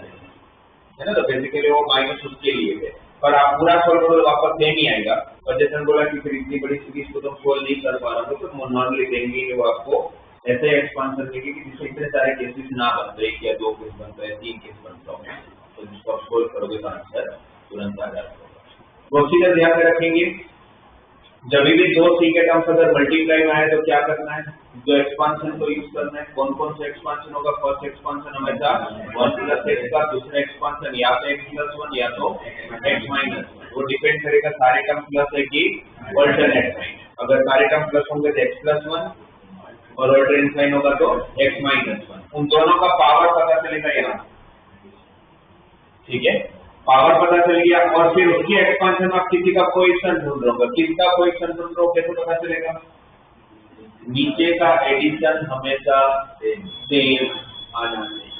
है ना, तो बेसिकली वो माइनस उसके लिए है। पर आप पूरा सोल्व करो वापस सेम ही आएगा, और जैसे हम बोला कि फिर इतनी बड़ी सीरीज को तो सोल्व नहीं कर पा रहा हूँ, तो नॉर्मली देंगे वो आपको ऐसे एक्सपांशन देंगे कि जिससे इतने सारे केसेस ना बनते, या 2 केस बनता है 3 केस बनता है, तो जिसको आप सोल्व करोगे तो आंसर तुरंत आ जाता है। प्रोसीजर ध्यान में रखेंगे, जब भी 2 c के टर्म्स अगर मल्टीप्लाई में आए तो क्या करना है, जो एक्सपांशन को यूज करना है। कौन कौन सा एक्सपांशन होगा, फर्स्ट एक्सपांशन हमेशा 1 प्लस x का, दूसरा एक्सपांशन या तो x प्लस 1 या तो x माइनस 1, वो डिपेंड करेगा सारे टर्म प्लस है कि अल्टरनेट साइन। अगर सारे टर्म प्लस होंगे तो x प्लस 1 और अल्टरनेट साइन होगा तो x माइनस 1, उन दोनों का पावर पता चलेगा यहाँ, ठीक है। पावर पता चल गया, और फिर उसकी एक्सपांशन में आप किसी का कोएफिशिएंट ढूंढ रहे हो, किसका कोएफिशिएंट ढूंढ रहे हो, कैसे पता चलेगा? नीचे का एडिशन हमेशा सेम आना चाहिए।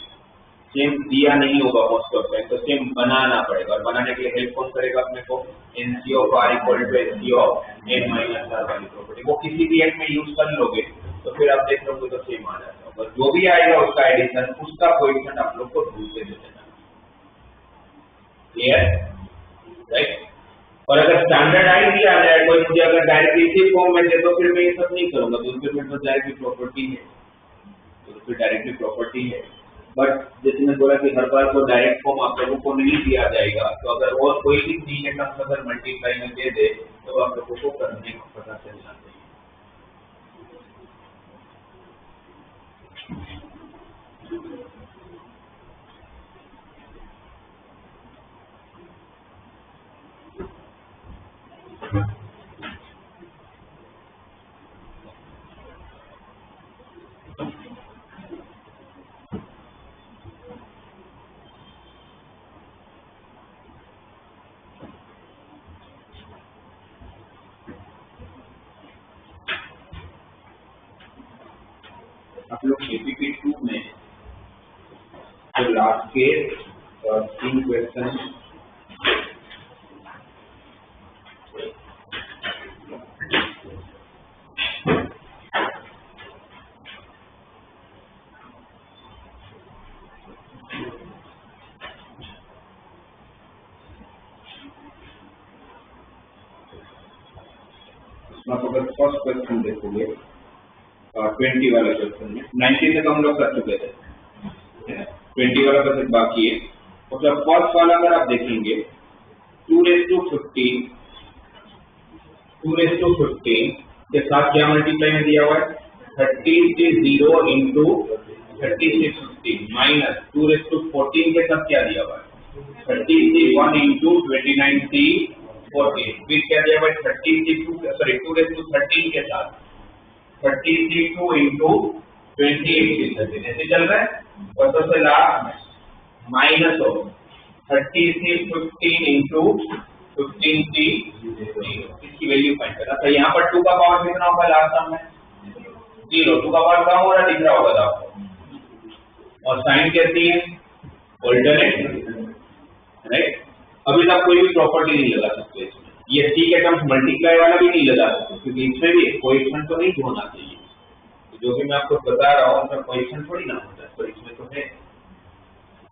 सेम दिया नहीं होगा मोस्ट ऑफ टाइम, तो सेम बनाना पड़ेगा, और बनाने के लिए हेल्प कौन करेगा अपने को? Nc of r equal to nc of n minus r वाली प्रॉपर्टी। वो किसी भी एक में यूज कर लोगे तो फिर आप देख लोगे तो सेम आ जाता है, जो भी आएगा उसका एडिशन, उसका कोएफिशिएंट आप लोग को ढूंढ के दे देना। क्लियर? राइट। और अगर स्टैंडर्डाइज भी आ जाए कोई, मुझे अगर डायरेक्टली इसी फॉर्म में दे तो फिर मैं ये सब नहीं करूंगा, तो फिर तो डायरेक्टली प्रॉपर्टी है, तो फिर डायरेक्टली प्रॉपर्टी है। बट जैसे मैं बोला कि हर बार तो डायरेक्ट फॉर्म आप लोगों को नहीं दिया जाएगा, तो अगर और कोई भी सी के टर्म्स अगर मल्टीप्लाई में दे दे तो आप लोगों को करने को पता चलना चाहिए। आप लोग केपीपी 2 में जो लास्ट के 3 क्वेश्चन आप अगर फर्स्ट क्वेश्चन देखोगे 20 वाला क्वेश्चन में 19 तक हम लोग कर चुके थे, 20 वाला क्वेश्चन बाकी है। और जब फर्स्ट वाला अगर आप देखेंगे 2⁵15 के साथ क्या मल्टीप्लाई में दिया हुआ है? 30 से 0 इंटू 3615 माइनस 2⁴ के साथ क्या दिया हुआ है? 30 से 1 इंटू 29 से 14, फिर क्या दिया हुआ है? 2⁵13 के साथ 32 इंटू 28 ऐसे चल रहा है। और सबसे लास्ट में माइनस हो 30 से 15 इंटू 15 से 0, इसकी वैल्यू फाइंड करना। तो यहाँ पर 2 का पावर कितना होगा लास्ट टर्म में? 0। 2 का पावर कम हो रहा दिख रहा होगा आपको। और साइन कैसी है? Alternate, right. अभी तक कोई भी प्रॉपर्टी नहीं लगा सकते इसमें, ये सी के टर्म्स मल्टीप्लाई वाला भी नहीं लगा सकते, क्योंकि इसमें भी कोएफिशिएंट तो नहीं होना चाहिए। जो भी मैं आपको बता रहा हूँ उसमें कोएफिशिएंट थोड़ी ना होता है, तो इसमें तो है।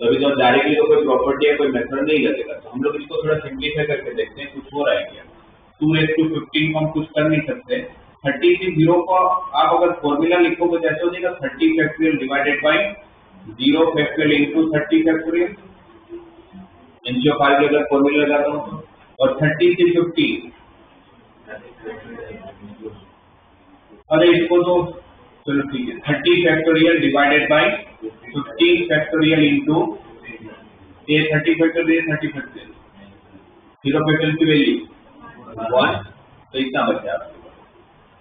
तो अभी तो डायरेक्टली तो कोई प्रॉपर्टी या कोई मेथड नहीं लगेगा। तो हम लोग इसको थोड़ा सिंप्लीफाई करके देखते हैं कुछ हो रहा है क्या। 2⁵15 को हम कुछ कर नहीं सकते। 30 से 0 को आप अगर फॉर्मूला लिखोगे जैसे हो जाएगा 30 factorial divided by 0 factorial into 30 factorial. NCO five के अगर फॉर्मूला लगाता हूँ तो, और 30 से 50, अरे इसको तो चलो ठीक है, 30 factorial divided by 15 factorial into ये 30 फैक्टोरियल 30 फैक्टोरियल 0 फैक्टोरियल की वैल्यू 1, तो इतना बचा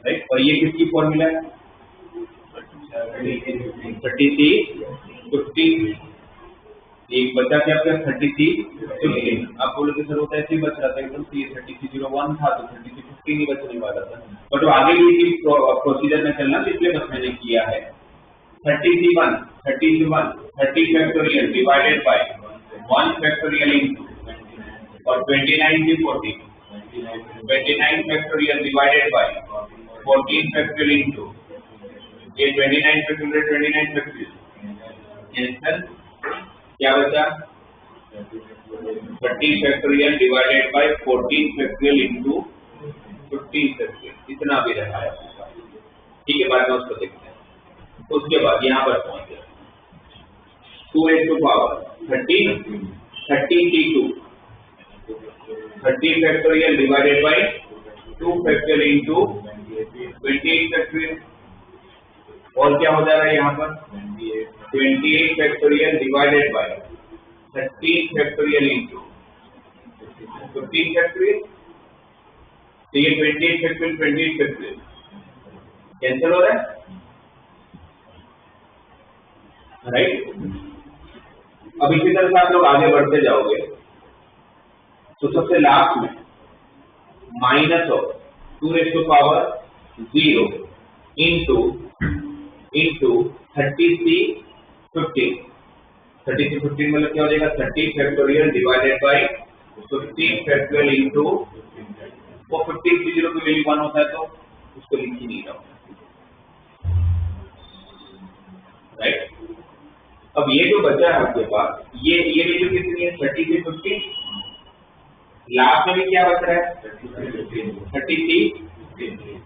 राइट। और ये किसकी फॉर्मूला है? 30 50, एक बचा क्या आपका 30 15। आप बोलोगे सर होता ऐसे ही बच रहा था एकदम से, 30 01 था तो 30 15 ही बचने वाला था, बट वो आगे भी इसी प्रोसीजर में चलना, इसलिए बस मैंने किया है 31 30 factorial divided bye 1 factorial into और 29 से 40 29 factorial divided bye 14 factorial into ये 29 फैक्टोरियल कैंसल, क्या बचा 30 factorial divided bye 14 factorial into 15 factorial, इतना भी रहा है। ठीक है, बाद में उसको देखते हैं। उसके बाद यहाँ पर पहुंच गया 2 to power 30 factorial divided by 2 factorial into 28 factorial, और क्या हो जाएगा यहाँ पर 28 factorial divided by 13 factorial into 15 factorial. तो ये 28 फैक्टोरियल कैंसिल हो रहा है, राइट। अब इसी तरह से आप लोग आगे बढ़ते जाओगे तो सबसे लास्ट में minus of 2 raised to power 0 into 30C15 30C15 मतलब क्या हो जाएगा 30 factorial divided by 15 factorial into वो 15 से 0 की वैल्यू 1 होता है तो उसको लिख ही नहीं रहा राइट। अब ये जो बचा है आपके पास ये वैल्यू कितनी है 30 से 15 लास्ट में भी क्या बच रहा है 30C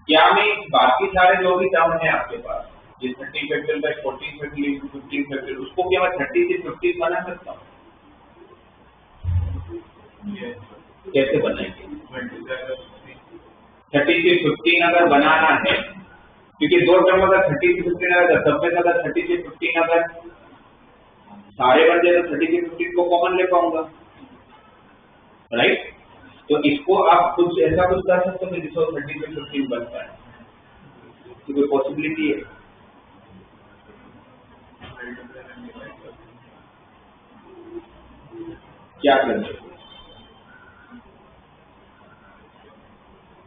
क्या में बाकी सारे जो भी टर्म है आपके पास ये 30 factorial by 14 factorial into 15 factorial उसको क्या मैं 30 से 15 बना सकता हूँ कैसे बनाएंगे 30 से 15 अगर बनाना है क्योंकि दो टर्म अगर 30 से 15 अगर सब में अगर 30 से 15 अगर सारे बन जाए तो 30 से 15 को कॉमन ले पाऊंगा राइट। तो इसको आप कुछ ऐसा कुछ कर सकते हो जिसको 30 से 15 बन पाए तो कोई पॉसिबिलिटी है क्या करना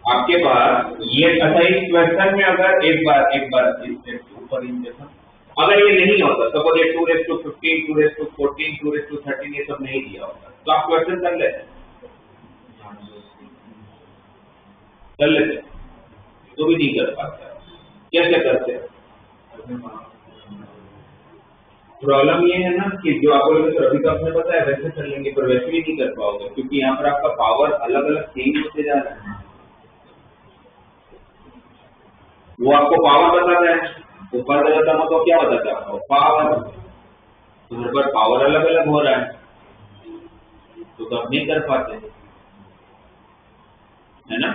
आपके पास ये अच्छा इस क्वेश्चन में अगर एक बार इस ऊपर इन जैसा अगर ये नहीं होता सपोज ये 2 raised to 15 2 raised to 14 2 raised to 13 ये सब नहीं दिया होता तो आप क्वेश्चन कर लेते तो भी नहीं कर पाते कैसे करते प्रॉब्लम ये है ना कि जो आपको अभी तो आपने बताया वैसे कर लेंगे पर वैसे भी नहीं कर पाओगे क्योंकि यहाँ पर आपका पावर अलग अलग चेंज होते जा रहा है वो आपको पावर बताता है ऊपर का जाता तो क्या बताता है आपको पावर तो हर बार पावर अलग अलग हो रहा है तो आप नहीं कर पाते है ना।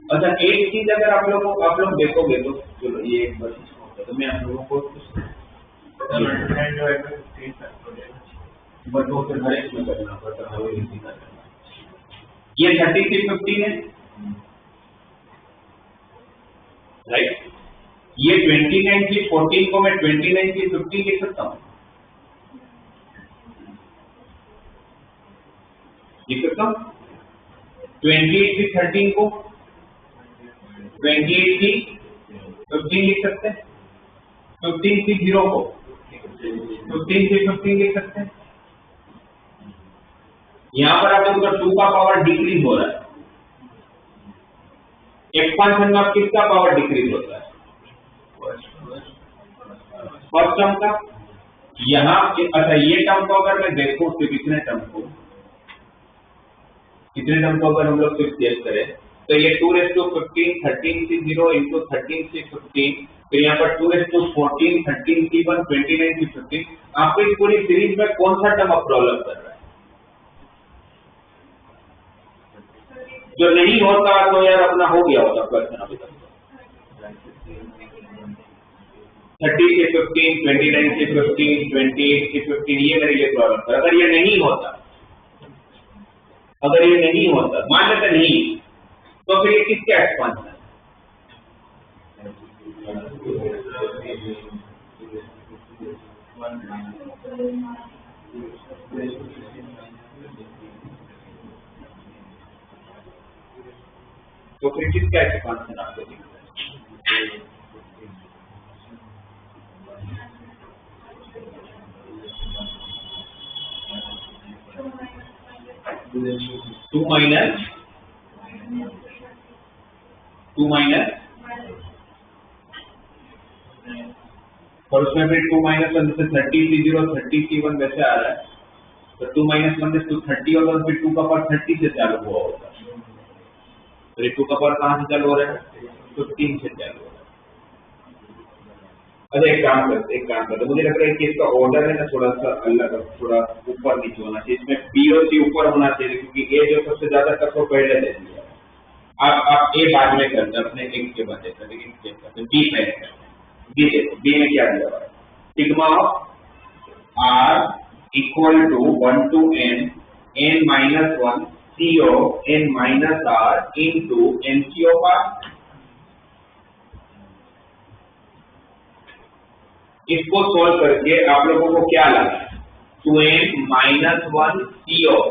अच्छा एक चीज अगर आप लोग देखोगे तो चलो ये एक बार तो मैं आप लोगों को बटों से हर एक में करना पड़ता है ये 30 से 15 है राइट। ये 29 से 14 को मैं 29 से 15 लिख सकता हूँ लिख सकता हूँ 28 से 13 को 28 से 15 लिख सकते हैं 15 से 0 को 15 से 15 लिख सकते हैं। यहां पर आप देखो 2 का पावर डिक्रीज हो रहा है एक्सपांशन में आप किसका पावर डिक्रीज होता है फर्स्ट टर्म का। यहाँ अच्छा ये टर्म को अगर मैं देखूं तो कितने टर्म को अगर हम लोग सिर्फ चेक करें तो ये 2 raised to 15 13 से 0 इंटू 13 से 15 तो यहाँ पर 2 raised to 14 13 से 1 29 से 15 आपको इस पूरी सीरीज में कौन सा टर्म अब प्रॉब्लम कर रहा है जो नहीं होता तो यार अपना हो गया होता क्वेश्चन अभी तक 30 से 15 29 से 15 28 से 15 ये मेरे लिए प्रॉब्लम था। अगर ये नहीं होता मान लेते नहीं तो फिर ये किसका एक्सपांशन है तो फिर किसका एक्सपांशन आपको दिखता है 2 माइनस और उसमें फिर 2 माइनस 1 जैसे 30 से 0 30 से 1 वैसे आ रहा है तो 2 माइनस 1 से 30 होगा फिर 2 का पावर 30 से चालू हुआ होगा तो 2 का पावर कहाँ से चालू हो रहा है 15 से चालू हो रहा है। अच्छा एक काम करते मुझे लग रहा है कि इसका ऑर्डर है ना थोड़ा सा अलग थोड़ा ऊपर नीचे होना चाहिए इसमें बी और सी ऊपर होना चाहिए क्योंकि ए जो सबसे ज्यादा टफ हो पहले दे दिया आप ए बाद में करते हैं अपने एक के बाद करते हैं बी पहले करते हैं बी देखो बी में क्या दिया हुआ है sigma of r equal to 1 to n n-1 c of n minus r into nc of r। इसको सोल्व करके आप लोगों को क्या लगा 2n minus 1 c of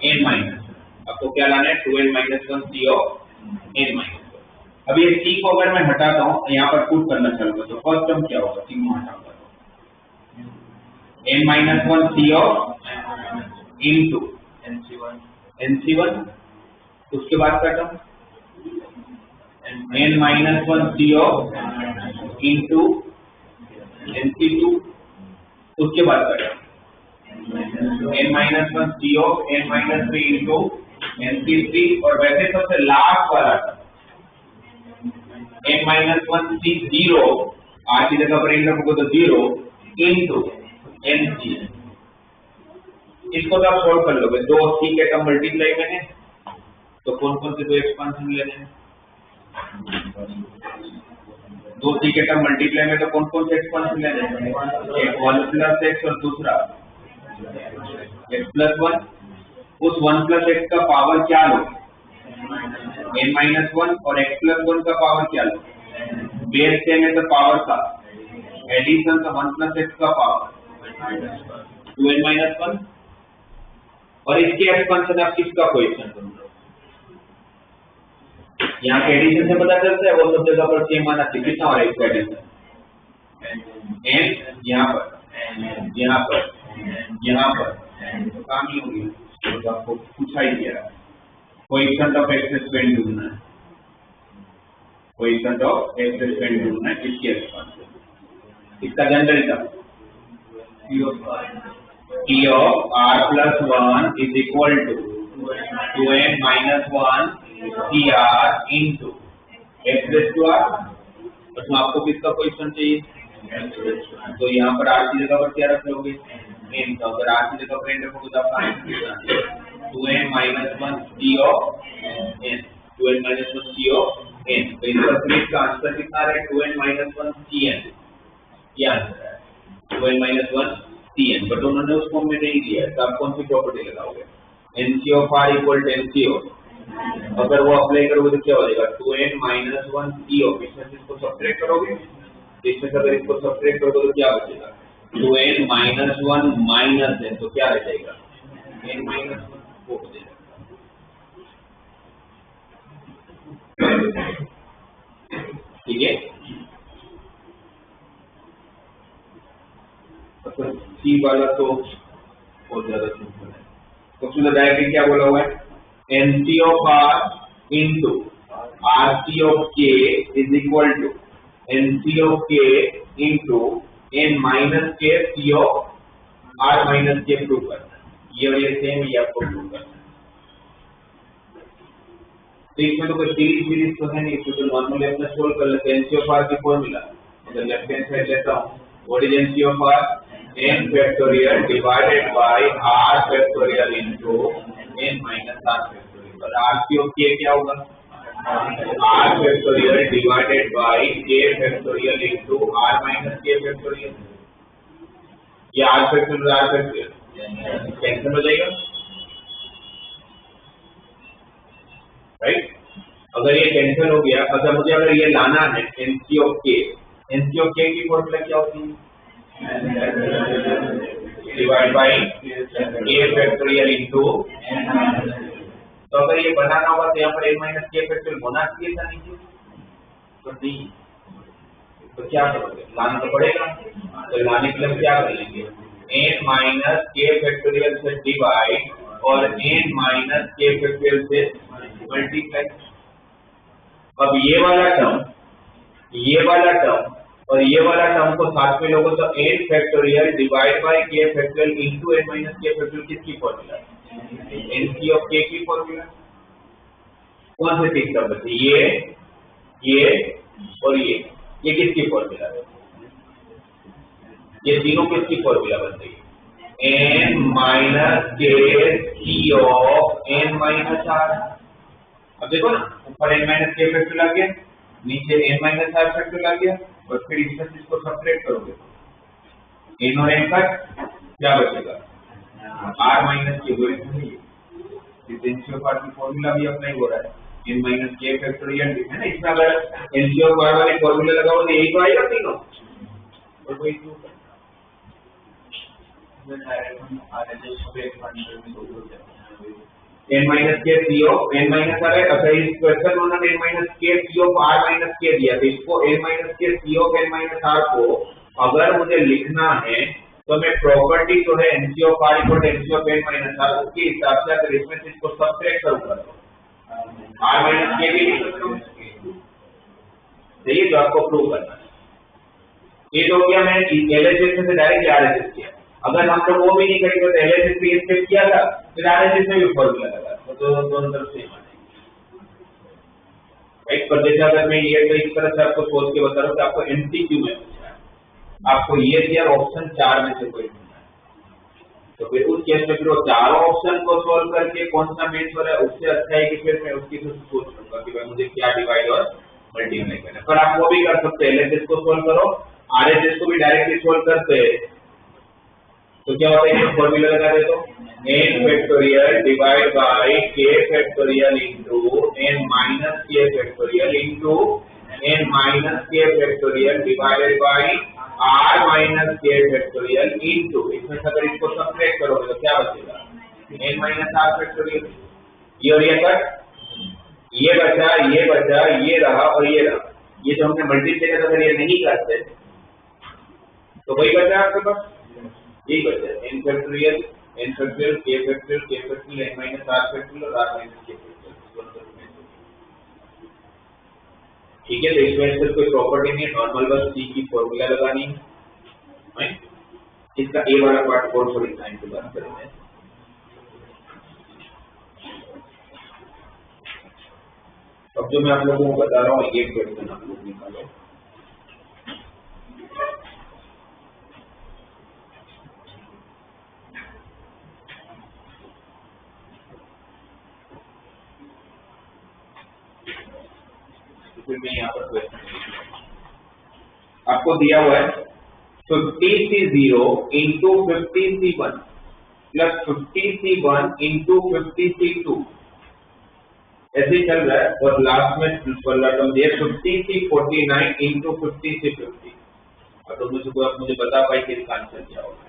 n minus, आपको क्या लाना है 2n minus 1 c of n minus 1। अब ये c को अगर मैं हटाता हूं यहाँ पर पुट करना चाहूंगा तो फर्स्ट टर्म क्या होगा, c को हटाऊंगा n minus 1 c of into nc1, उसके बाद का term n minus 1 c of into nc2, उसके बाद का term n minus 1 c of n minus 3 into nc3, और वैसे सबसे लास्ट वाला n माइनस 1 c 0, r की जगह पर n रखोगे तो 0 इंटू nc। इसको तो आप सॉल्व कर लोगे, दो c के टर्म मल्टीप्लाई मैंने, तो कौन कौन से दो एक्सपांशन लेने हैं, दो c के टर्म मल्टीप्लाई में तो कौन कौन से एक्सपांशन लेने हैं, एक 1 प्लस x और दूसरा x प्लस 1। उस 1 प्लस x का पावर क्या लो n माइनस 1, और x प्लस 1 का पावर क्या लो, बेस सेम है तो पावर का एडिशन, तो 1 प्लस x का पावर 2n माइनस 1, और इसके एक्सपांशन आप किसका कोएफिशिएंट ढूंढ लो, यहाँ के एडिशन से पता चलता है वो सब जगह पर सेम आना चाहिए, कितना हो रहा है इसका एडिशन n, यहाँ पर तो काम ही होगी, तो आपको पूछा ही गया कोएफिशिएंट ऑफ एक्सेस पेन ढूंढना है, कोएफिशिएंट ऑफ एक्सेस पेन ढूंढना है, किसके एक्सपांशन, इसका general term P of r plus 1 is equal to 2n minus 1 CR into x raised to r, तो आपको किसका कोएफिशिएंट चाहिए, तो यहाँ पर r की जगह पर क्या रख लोगे n, तो अगर r की जगह पर n रखोगे तो आपका 2n minus 1 c of n, 2n minus 1 c of n, तो इसका फिर का आंसर कितना है 2n minus 1 cn, क्या आंसर है 2n minus 1 cn, बट उन्होंने उस फॉर्म में नहीं दिया है, तो आप कौन सी प्रॉपर्टी लगाओगे, nc of r equal to nc of, अगर वो अप्लाई करोगे तो क्या हो जाएगा 2n minus 1 c of, इसमें से इसको सब्ट्रैक्ट करोगे, इसमें से अगर इसको सब्ट्रैक्ट करोगे तो क्या बचेगा 2n minus 1 माइनस n, तो क्या रह जाएगा n minus 1 हो जाएगा, ठीक है। तो सी वाला तो बहुत ज्यादा सिंपल है, तो उसमें डायरेक्टली क्या बोला हुआ है nc of r into rc of k is equal to nc of k into n minus k c of r minus k prove करना है, ये और ये सेम ही आपको प्रूव करना है। तो इसमें तो कोई सीरीज तो है नहीं, तो नॉर्मली अपने सोल्व कर लेते हैं। nc of r की फॉर्मूला अगर लेफ्ट हैंड साइड लेता हूँ, what is nc of r, n factorial divided by r factorial into n minus r factorial, और rc of k क्या होगा r factorial divided by k factorial into r minus k factorial, ये r factorial cancel हो जाएगा, right. अगर ये cancel हो गया, अगर मुझे अगर ये लाना है nc of k की फॉर्मूला क्या होती है divide by k factorial into, तो अगर ये बनाना होगा तो यहाँ पर n माइनस k फैक्टोरियल होना चाहिए था नीचे, तो नहीं, तो क्या करोगे लाना तो पड़ेगा, तो लाने के लिए क्या कर लेंगे n माइनस k फैक्टोरियल से डिवाइड और n माइनस k फैक्टोरियल से मल्टीप्लाई। अब ये वाला टर्म और ये वाला टर्म को साथ में लोगों तो n factorial divide by k factorial into n minus k factorial किसकी फॉर्मूला है nc ऑफ k की फॉर्मूला, कौन से तीन टर्म बचे ये और ये किसकी फॉर्मूला है, ये तीनों किसकी फॉर्मूला बन रही है n minus k c of n minus r। अब देखो ना, ऊपर n माइनस k फैक्टोरियल आ गया, नीचे n माइनस r फैक्टोरियल आ गया, और फिर इसमें से इसको सब्ट्रैक्ट करोगे n और n का क्या बचेगा r माइनस k, वो इस nc of r की फॉर्मूला भी अप्लाई हो रहा है n माइनस k फैक्टोरियल है ना, इसमें अगर nc of r वाले फॉर्मूला लगाओ तो यही तो आएगा तीनों, और वही इसमें डायरेक्ट हम आरएचएस को एक्सपेंशन में सोल्व कर सकते हैं। n minus k c of n minus r है। अच्छा इस क्वेश्चन में उन्होंने n minus k c of r minus k दिया, तो इसको n minus k c of n minus r को अगर मुझे लिखना है तो मैं प्रॉपर्टी जो है nc of r equal to nc of n minus r उसके हिसाब से अगर इसमें से इसको सब्ट्रैक्ट करूंगा तो r minus k भी लिख सकता हूँ। सही है, जो आपको प्रूव करना है। ये तो क्या मैं LHS से डायरेक्ट RHS किया। अगर हम लोग वो भी नहीं करेंगे तो LHS पे स्टेप किया था, फिर RHS में भी फॉर्मूला लगा, तो दोनों तरफ सेम आ जाएंगे। राइट, पर जैसे अगर मैं ये तो इस तरह से आपको सोच के बता रहा हूँ कि आपको MCQ में पूछा है, आपको ये दिया ऑप्शन 4 में से कोई ढूंढना है, तो फिर उस केस में फिर वो चारों ऑप्शन को सोल्व करके कौन सा मैच हो रहा है उससे अच्छा है कि फिर मैं उसकी सोच लूंगा कि भाई मुझे क्या डिवाइड और मल्टीप्लाई करना है। पर आप वो भी कर सकते हैं, LHS को सोल्व करो, RHS को भी डायरेक्टली सोल्व करते हैं, तो क्या होता है, फॉर्मूला लगा दे तो n factorial divide by k factorial into n minus k factorial into n minus k factorial divided bye r minus k factorial into, इसमें से अगर इसको सब्ट्रैक्ट करोगे तो क्या बचेगा, n माइनस r फैक्टोरियल। ये और ये कट, ये बचा, ये बचा, ये रहा और ये रहा। ये जो हमने मल्टीप्लाई अगर ये नहीं करते तो वही बचा आपके पास, यही बचा n factorial k factorial n minus r factorial और r माइनस k फैक्टोरियल। ठीक है, तो इसमें सिर्फ कोई प्रॉपर्टी नहीं है, नॉर्मल बस c की फॉर्मूला लगानी है। इसका a वाला पार्ट और थोड़ी टाइम के बाद करेंगे। अब जो मैं आप लोगों को बता रहा हूँ ये क्वेश्चन आप लोग निकालो। फिर मैं यहाँ पर क्वेश्चन आपको दिया हुआ है 50C0 into 50C1 plus 50C1 into 50C2 ऐसे ही चल रहा है, और लास्ट में टर्म दिया 50C49 इंटू 50C50। अब तो मुझे बता पाए कि इसका आंसर क्या होगा।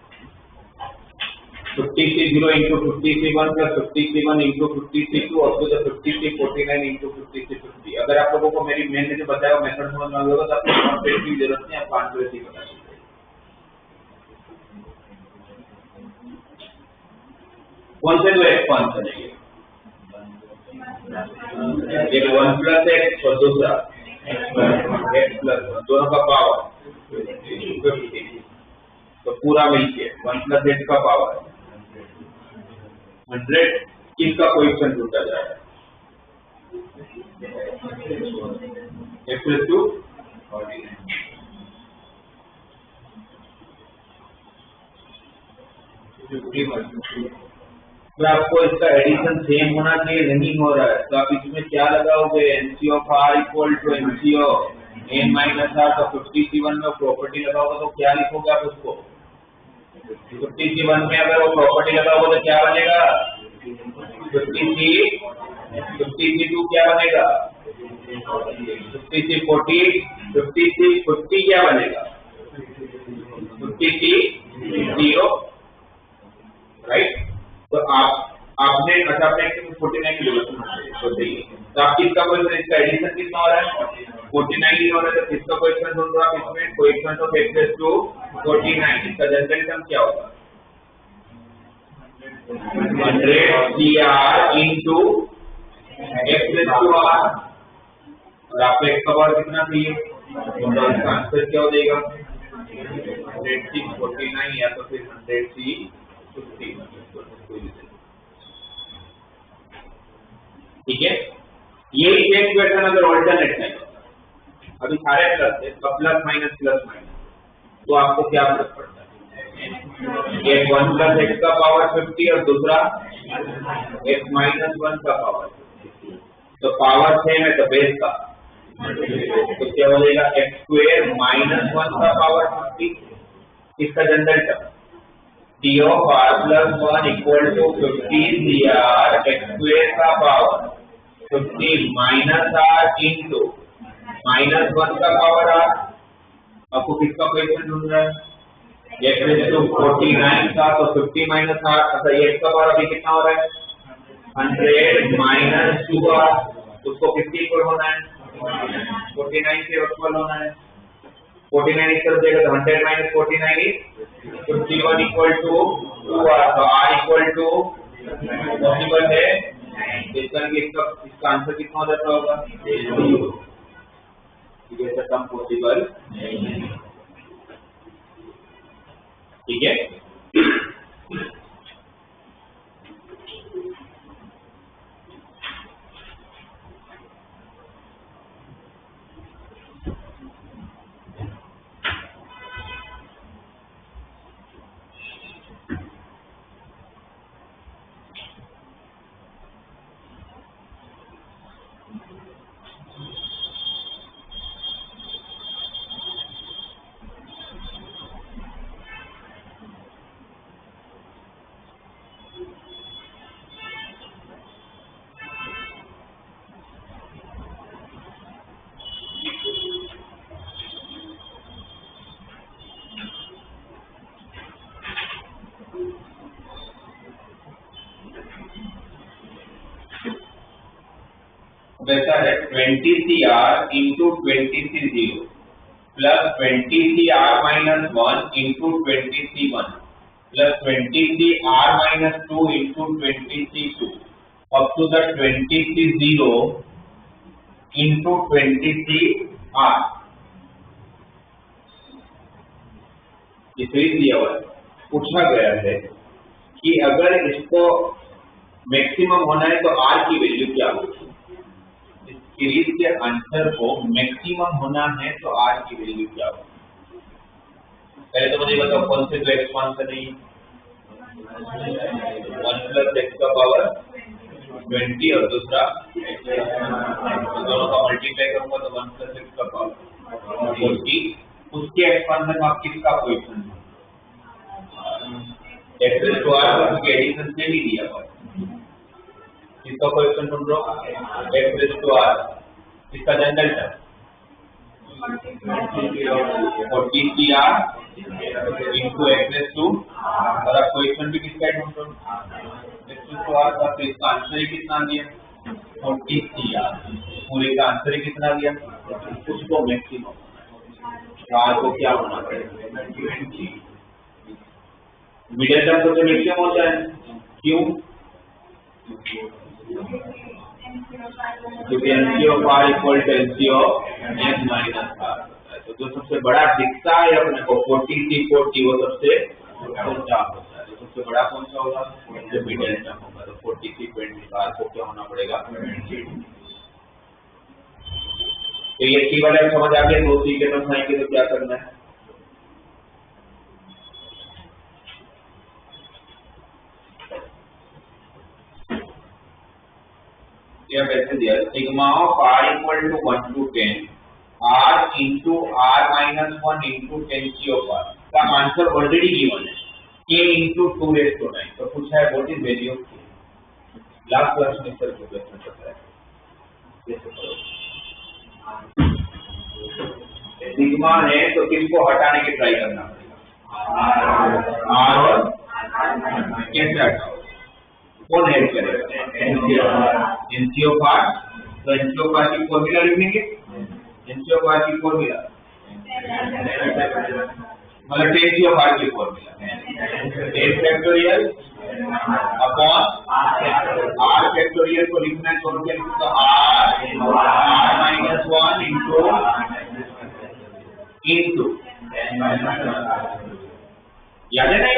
50C0 into 50C1 plus 50C1 into 50C2 और फिर 50C49 इंटू 50C50। अगर आप लोगों को मैंने जो बताया मेथड समझ में आ गया तो आपको कॉन्सेप्ट की जरूरत नहीं, आप आंसर ही बता सकते हैं। कौन से दो एक्सपांशन है ये, एक 1 प्लस x और दूसरा x प्लस 1, दोनों का पावर 50, तो पूरा मिलके 1 प्लस x का पावर 100, किसका कोएफिशिएंट ढूंढा जा रहा है, x प्लस 2 तो आपको इसका एडिशन सेम होना चाहिए, नहीं हो रहा है तो आप इसमें क्या लगाओगे, NC of r equal to NC of n minus r। तो 50C1 में प्रॉपर्टी लगाओगे तो क्या लिखोगे आप उसको, 50C1 में अगर वो प्रॉपर्टी लगाओगे तो क्या बनेगा, 50C2 क्या बनेगा, 50C50 क्या बनेगा, 50C0, राइट। तो आपने 49 की जरूरत नहीं, तो सही है। तो आप किसका कोएफिशिएंट, इसका एडिशन कितना हो रहा है, 49 ही हो रहा है, तो किसका कोएफिशिएंट ढूंढ रहे हो आप इसमें, कोएफिशिएंट ऑफ x प्लस 2 49, इसका जनरल टर्म क्या होगा, 100CR into x plus 2r, और आपको x का पावर कितना चाहिए, तो इसका आंसर क्या हो जाएगा, 100C49 या तो फिर 100C50। ठीक है, ये सेम क्वेश्चन अगर ऑल्टरनेट नहीं होता, अभी सारे प्लस है तो प्लस माइनस, तो आपको क्या फर्क पड़ता है, एक 1 प्लस x का पावर 50 और दूसरा x माइनस 1 का पावर 50, तो पावर सेम है तो बेस का, तो क्या हो जाएगा, x स्क्वायर माइनस 1 का पावर 50, इसका general term d of r plus 1 equal to 50CR x square का power 50 minus r into minus 1 का पावर r। आपको किसका कोएफिशिएंट ढूंढना है, x रेज़ टू 49 का, तो 50 माइनस r, अच्छा ये x का पावर अभी कितना हो रहा है 100 माइनस 2r, उसको 50 इक्वल होना है 49 से इक्वल होना है, 49 इस तरफ देगा तो 100 minus 49 is 51 equal to 2r, तो r इक्वल टू पॉसिबल है इसका आंसर कितना हो जाता होगा 0, ये टर्म पॉसिबल नहीं है, ठीक है। वैसा है 20CR into 20C0 plus 20CR minus 1 into 20C1 plus 20CR minus 2 into 20C2 up to the 20C0 into 20CR, ये सीरीज दिया हुआ है। पूछा गया है कि अगर इसको मैक्सिमम होना है तो R की वैल्यू क्या होगी, सीरीज के आंसर को मैक्सिमम होना है तो r की वैल्यू क्या होगी। पहले तो मुझे बताओ कौन से दो एक्सपांशन है, 1 प्लस x का पावर 20 और दूसरा तो दोनों का मल्टीप्लाई करूंगा तो 1 प्लस x का पावर 40, उसके एक्सपांशन में आप किसका coefficient x raise to r उसके एडिशन से भी दिया हुआ है, इसका कोएफिशिएंट ढूंढ लो x रेज़ टू r, इसका general term 40CR into x raise to, और आप कोएफिशिएंट भी किसका ढूंढ लो x रेज़ टू r का, तो इसका आंसर ही कितना दिया 40CR, पूरे का आंसर ही कितना दिया, उसको मैक्सिमम r को क्या होना पड़ेगा, मिडिल टर्म तो मैक्सिमम होता है, क्यों, क्योंकि NC of R equal to NC of N minus R, तो जो सबसे बड़ा दिखता है अपने को 40C40 वो सबसे छोटा होता है, तो सबसे बड़ा कौन सा होगा, जो मिडिल टर्म होगा, तो 40C20 R को क्या होना पड़ेगा 20। तो ये C वाला समझ आ गया, 2C के टर्म आएंगे तो क्या करना है, यह वैसे दिया sigma of r equal to 1 to 10 r into r minus 1 into 10C of r का आंसर ऑलरेडी गिवन है k इंटू 2 रेज़ टू 9, तो पूछा है what is value of k, last class में सर को क्वेश्चन पता है, कैसे करोगे, सिग्मा है तो किसको हटाने की ट्राई करना पड़ेगा, r और कैसे हटाओ, कौन हेल्प करेगा, NC of R, तो NC of R की फॉर्मूला लिखेंगे, NC of R की फॉर्मूला मतलब 10C of R की formula 10 factorial upon R factorial को लिखना है तो क्या लिखो R माइनस 1 इंटू याद है ना,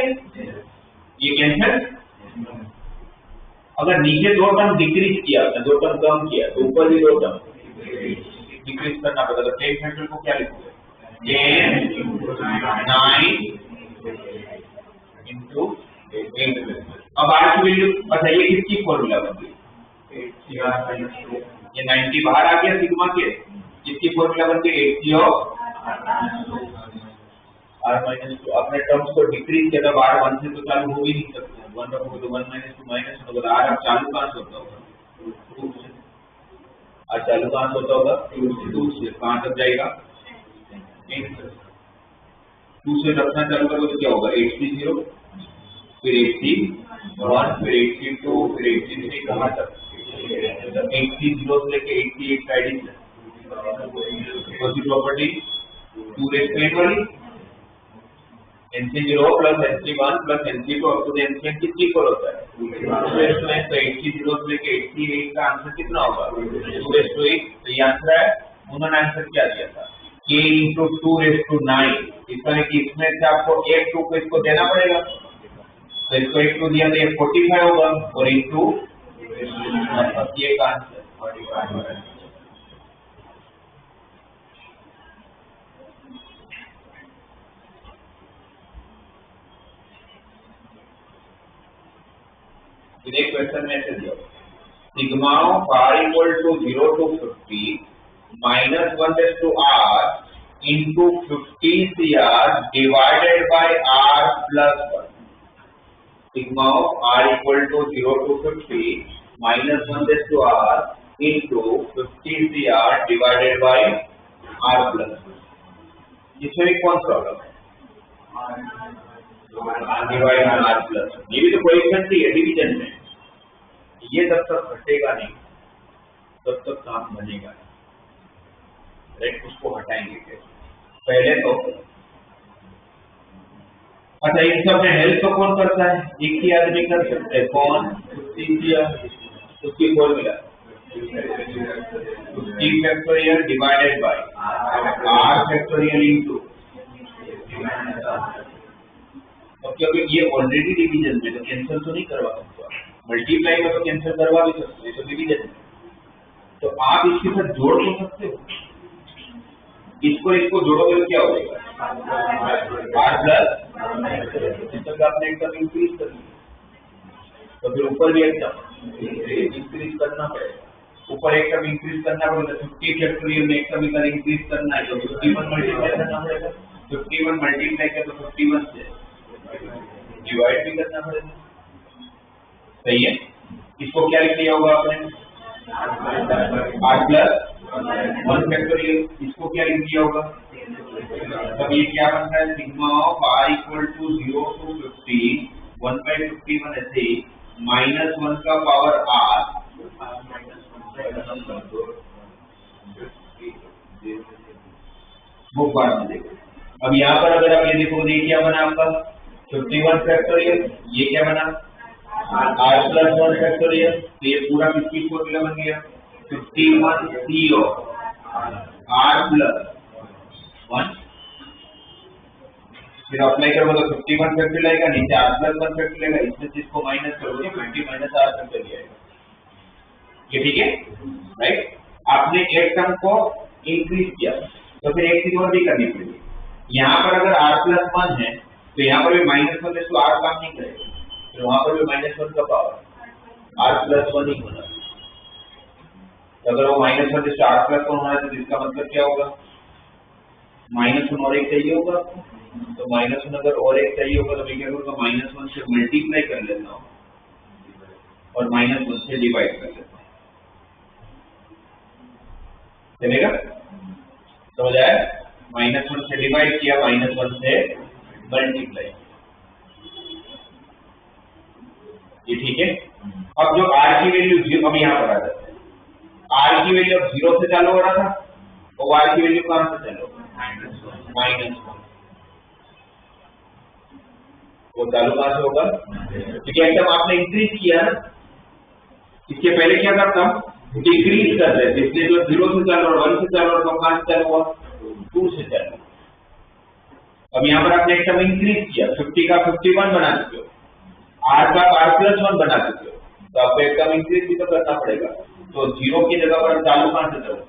ये कैंसिल, अगर नीचे दो टर्म डिक्रीज किया, दो टर्म कम किया तो ऊपर भी दो टर्म डिक्रीज करना पड़ेगा, तो 10 फैक्टर को क्या लिखोगे 10 9 इंटू 8। अब R की वैल्यू, अच्छा ये किसकी फॉर्मूला बन गई, ये 90 बाहर आ गया सिग्मा के, इसकी फॉर्मूला बन गई 80 ऑफ R माइनस 2, अपने टर्म्स को डिक्रीज किया तब R 1 से तो चालू हो ही नहीं सकते, 1 रखोगे तो 1 माइनस 2 माइनस, अगर R अब चालू कहाँ से होता होगा 2 से, R चालू कहाँ से होता होगा 2 से, कहाँ तक जाएगा 8 से, 2 से रखना चालू करोगे तो क्या होगा 8C0 फिर 8C1 फिर 8C2 फिर 8C3 कहाँ तक 8C0 से लेके 88 का एडिशन कौन सी प्रॉपर्टी 2 रेज़ टू n वाली NC0 plus NC1 plus NC2 up to the NCn कितनी इक्वल होता है 2 रेज़ टू n। तो 80 से लेके 88 का आंसर कितना होगा 2 रेज़ टू 8। तो ये आंसर है। उन्होंने आंसर क्या दिया था k into 2 raised to 9। इसका है कि इसमें से आपको एक 2 को इसको देना पड़ेगा, तो इसको एक 2 दिया तो ये 45 होगा और इंटू मतलब ये का आंसर 45 है। ये क्वेश्चन में ऐसे दिया sigma of r equal to 0 to 50 minus 1 raised to r into 50 CR divided by r plus 1। Sigma of r equal to 0 to 50 minus 1 raised to r into 50 CR divided by r plus 1। इसमें कौन problem है divide by r plus. ये भी तो coefficient ही है division में, ये जब तक घटेगा नहीं तब तक काम बनेगा। राइट, उसको हटाएंगे कैसे पहले तो। अच्छा इन सब में हेल्प तो कौन करता है एक ही आदमी कर सकते हैं कौन 50 उसकी formula 50 factorial divided bye r factorial into. तो क्योंकि ये ऑलरेडी डिवीजन में तो कैंसिल तो नहीं करवा सकते, मल्टीप्लाई में तो कैंसिल करवा भी सकते हैं, तो डिवीजन में तो आप इसके साथ जोड़ तो सकते हो। इसको जोड़ोगे तो क्या हो जाएगा r प्लस इसका आपने एकदम इंक्रीज कर लिया तो फिर ऊपर भी एकदम इंक्रीज करना पड़ेगा, ऊपर एकदम इंक्रीज करना पड़ेगा। 50 फैक्टोरियल में एकदम इधर इंक्रीज करना है तो 51 मल्टीप्लाई करना पड़ेगा, 51 मल्टीप्लाई कर तो 51 से डिवाइड भी करना पड़ेगा। सही है, इसको क्या लिख लिया होगा आपने r प्लस 1 फैक्टोरियल, इसको क्या लिख दिया होगा तब ये क्या बन रहा है sigma of r equal to 0 to 50 1/51 ऐसे माइनस 1 का पावर r वो बाद में देखो। अब यहाँ पर अगर आप ये देखोगे ये क्या बना आपका 51 फैक्टोरियल, ये क्या बना r प्लस 1 फैक्टोरियल, तो ये पूरा किसकी फॉर्मूला बन गया 51c ऑफ r प्लस 1। फिर अप्लाई करोगे तो 51 फैक्टोरियल आएगा, नीचे r प्लस 1 फैक्टोरियल आएगा, इसमें जिसको माइनस करोगे 50 माइनस r फैक्टोरियल आएगा। ये ठीक है राइट। आपने एक टर्म को इंक्रीज किया तो फिर एक चीज और भी करनी पड़ेगी। यहाँ पर अगर r प्लस 1 है तो यहाँ पर भी माइनस 1 तो r काम नहीं करेगा, फिर वहां पर भी माइनस 1 का पावर r प्लस 1 ही होना। अगर वो माइनस 1 से r प्लस 1 होना है तो इसका मतलब क्या होगा माइनस 1 और एक चाहिए होगा आपको, तो माइनस 1 अगर और एक चाहिए होगा तो मैं क्या करूँगा माइनस 1 से मल्टीप्लाई कर लेता हूँ और माइनस 1 से डिवाइड कर लेता हूँ। चलेगा, समझ आया? माइनस 1 से डिवाइड किया, माइनस 1 से मल्टीप्लाई, ये ठीक है। अब जो r की वैल्यू 0 अब यहाँ पर आ जाता है, r की वैल्यू अब 0 से चालू हो रहा था और r की वैल्यू कहां से चालू माइनस 1, वो चालू कहां से होगा क्योंकि एकदम आपने इंक्रीज किया ना, इसके पहले क्या करता हम डिक्रीज कर रहे थे, इसलिए जो 0 से चालू और 1 से चालू और कहां से चालू हुआ 2 से चालू। अब यहाँ पर आपने एकदम इंक्रीज किया, 50 का 51 बना चुके हो, r का r प्लस 1 बना चुके हो, तो आपको एकदम इंक्रीज भी तो करना पड़ेगा। तो 0 की जगह पर चालू कहां से चलेगा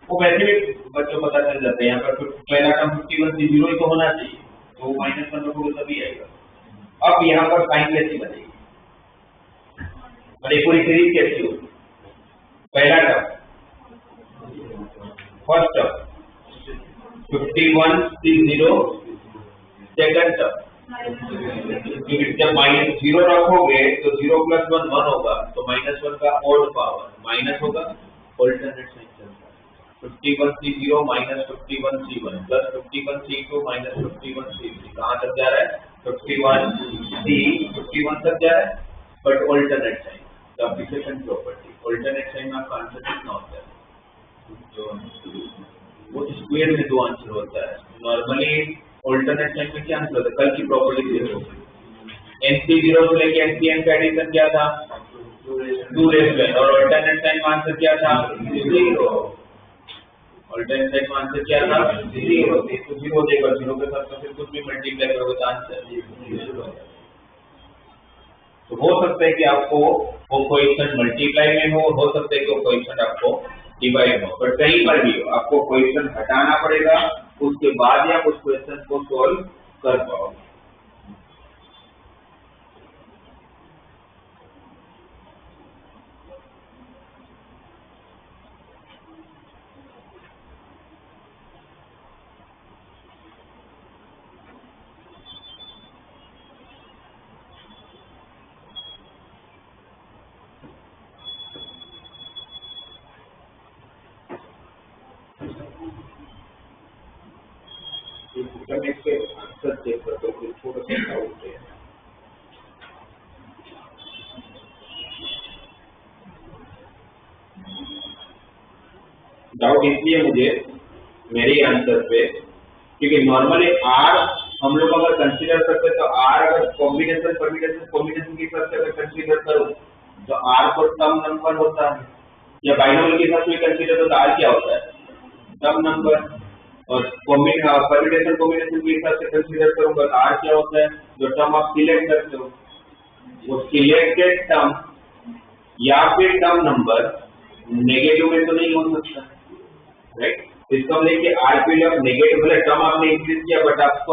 वो वैसे भी बच्चों पता चल जाता है। यहाँ पर पहला टर्म 51 से 0 ही तो होना चाहिए, तो माइनस 1 रखोगे तभी आएगा। अब यहाँ पर साइन कैसी बनेगी और एक पूरी सीरीज कैसी होगी, पहला टर्म फर्स्ट टर्म 51 से 0 सेकंड टर्म, क्योंकि जब माइनस 0 रखोगे तो 0 प्लस 1 1 होगा, तो माइनस 1 का ऑड पावर माइनस होगा, ऑल्टरनेट साइन चलता है। 51C0 minus 51C1 plus 51C2 minus 51C3 कहाँ तक जा रहा है? 51 तक जा रहा है, but alternate sign the application property alternate sign में आपका आंसर कितना होता है? वो स्क्वायर में दो आंसर होता है। नॉर्मली ऑल्टरनेट साइन में क्या आंसर होता है? कल की प्रॉपर्टी देखो, NC0 से लेके NCN का एडिशन क्या था? 2 और ऑल्टरनेट साइन में आंसर क्या था? 0। ऑल्टरनेट साइन में आंसर क्या था? 0। तो 0 देगा, 0 के साथ तो फिर कुछ भी मल्टीप्लाई करोगे तो आंसर 0। तो हो सकता है कि आपको वो कोएफिशिएंट मल्टीप्लाई में हो सकता है कि वो कोएफिशिएंट आपको डिवाइड हो, पर कहीं पर भी हो आपको कोएफिशिएंट हटाना पड़ेगा, उसके बाद ही आप उस क्वेश्चन को सॉल्व कर पाओगे। इसके आंसर चेक करते हो, थोड़ा सा डाउट है। डाउट इसलिए मुझे मेरे आंसर पे, क्योंकि नॉर्मली आर हम लोग अगर कंसीडर करते तो आर अगर कॉम्बिनेशन के हिसाब से अगर कंसीडर करो तो आर को टर्म नंबर होता है, या बाइनोमियल के हिसाब से कंसीडर तो आर क्या होता है? Term number. और परम्यूटेशन कॉम्बिनेशन के हिसाब से कंसीडर करूंगा तो आर क्या होता है? जो टर्म आप सिलेक्ट करते हो वो सिलेक्टेड टर्म या फिर टर्म नंबर नेगेटिव में तो नहीं हो सकता, राइट? इसको हम लेके आर पे जब नेगेटिव वाला टर्म आपने इंक्रीज किया, बट आपको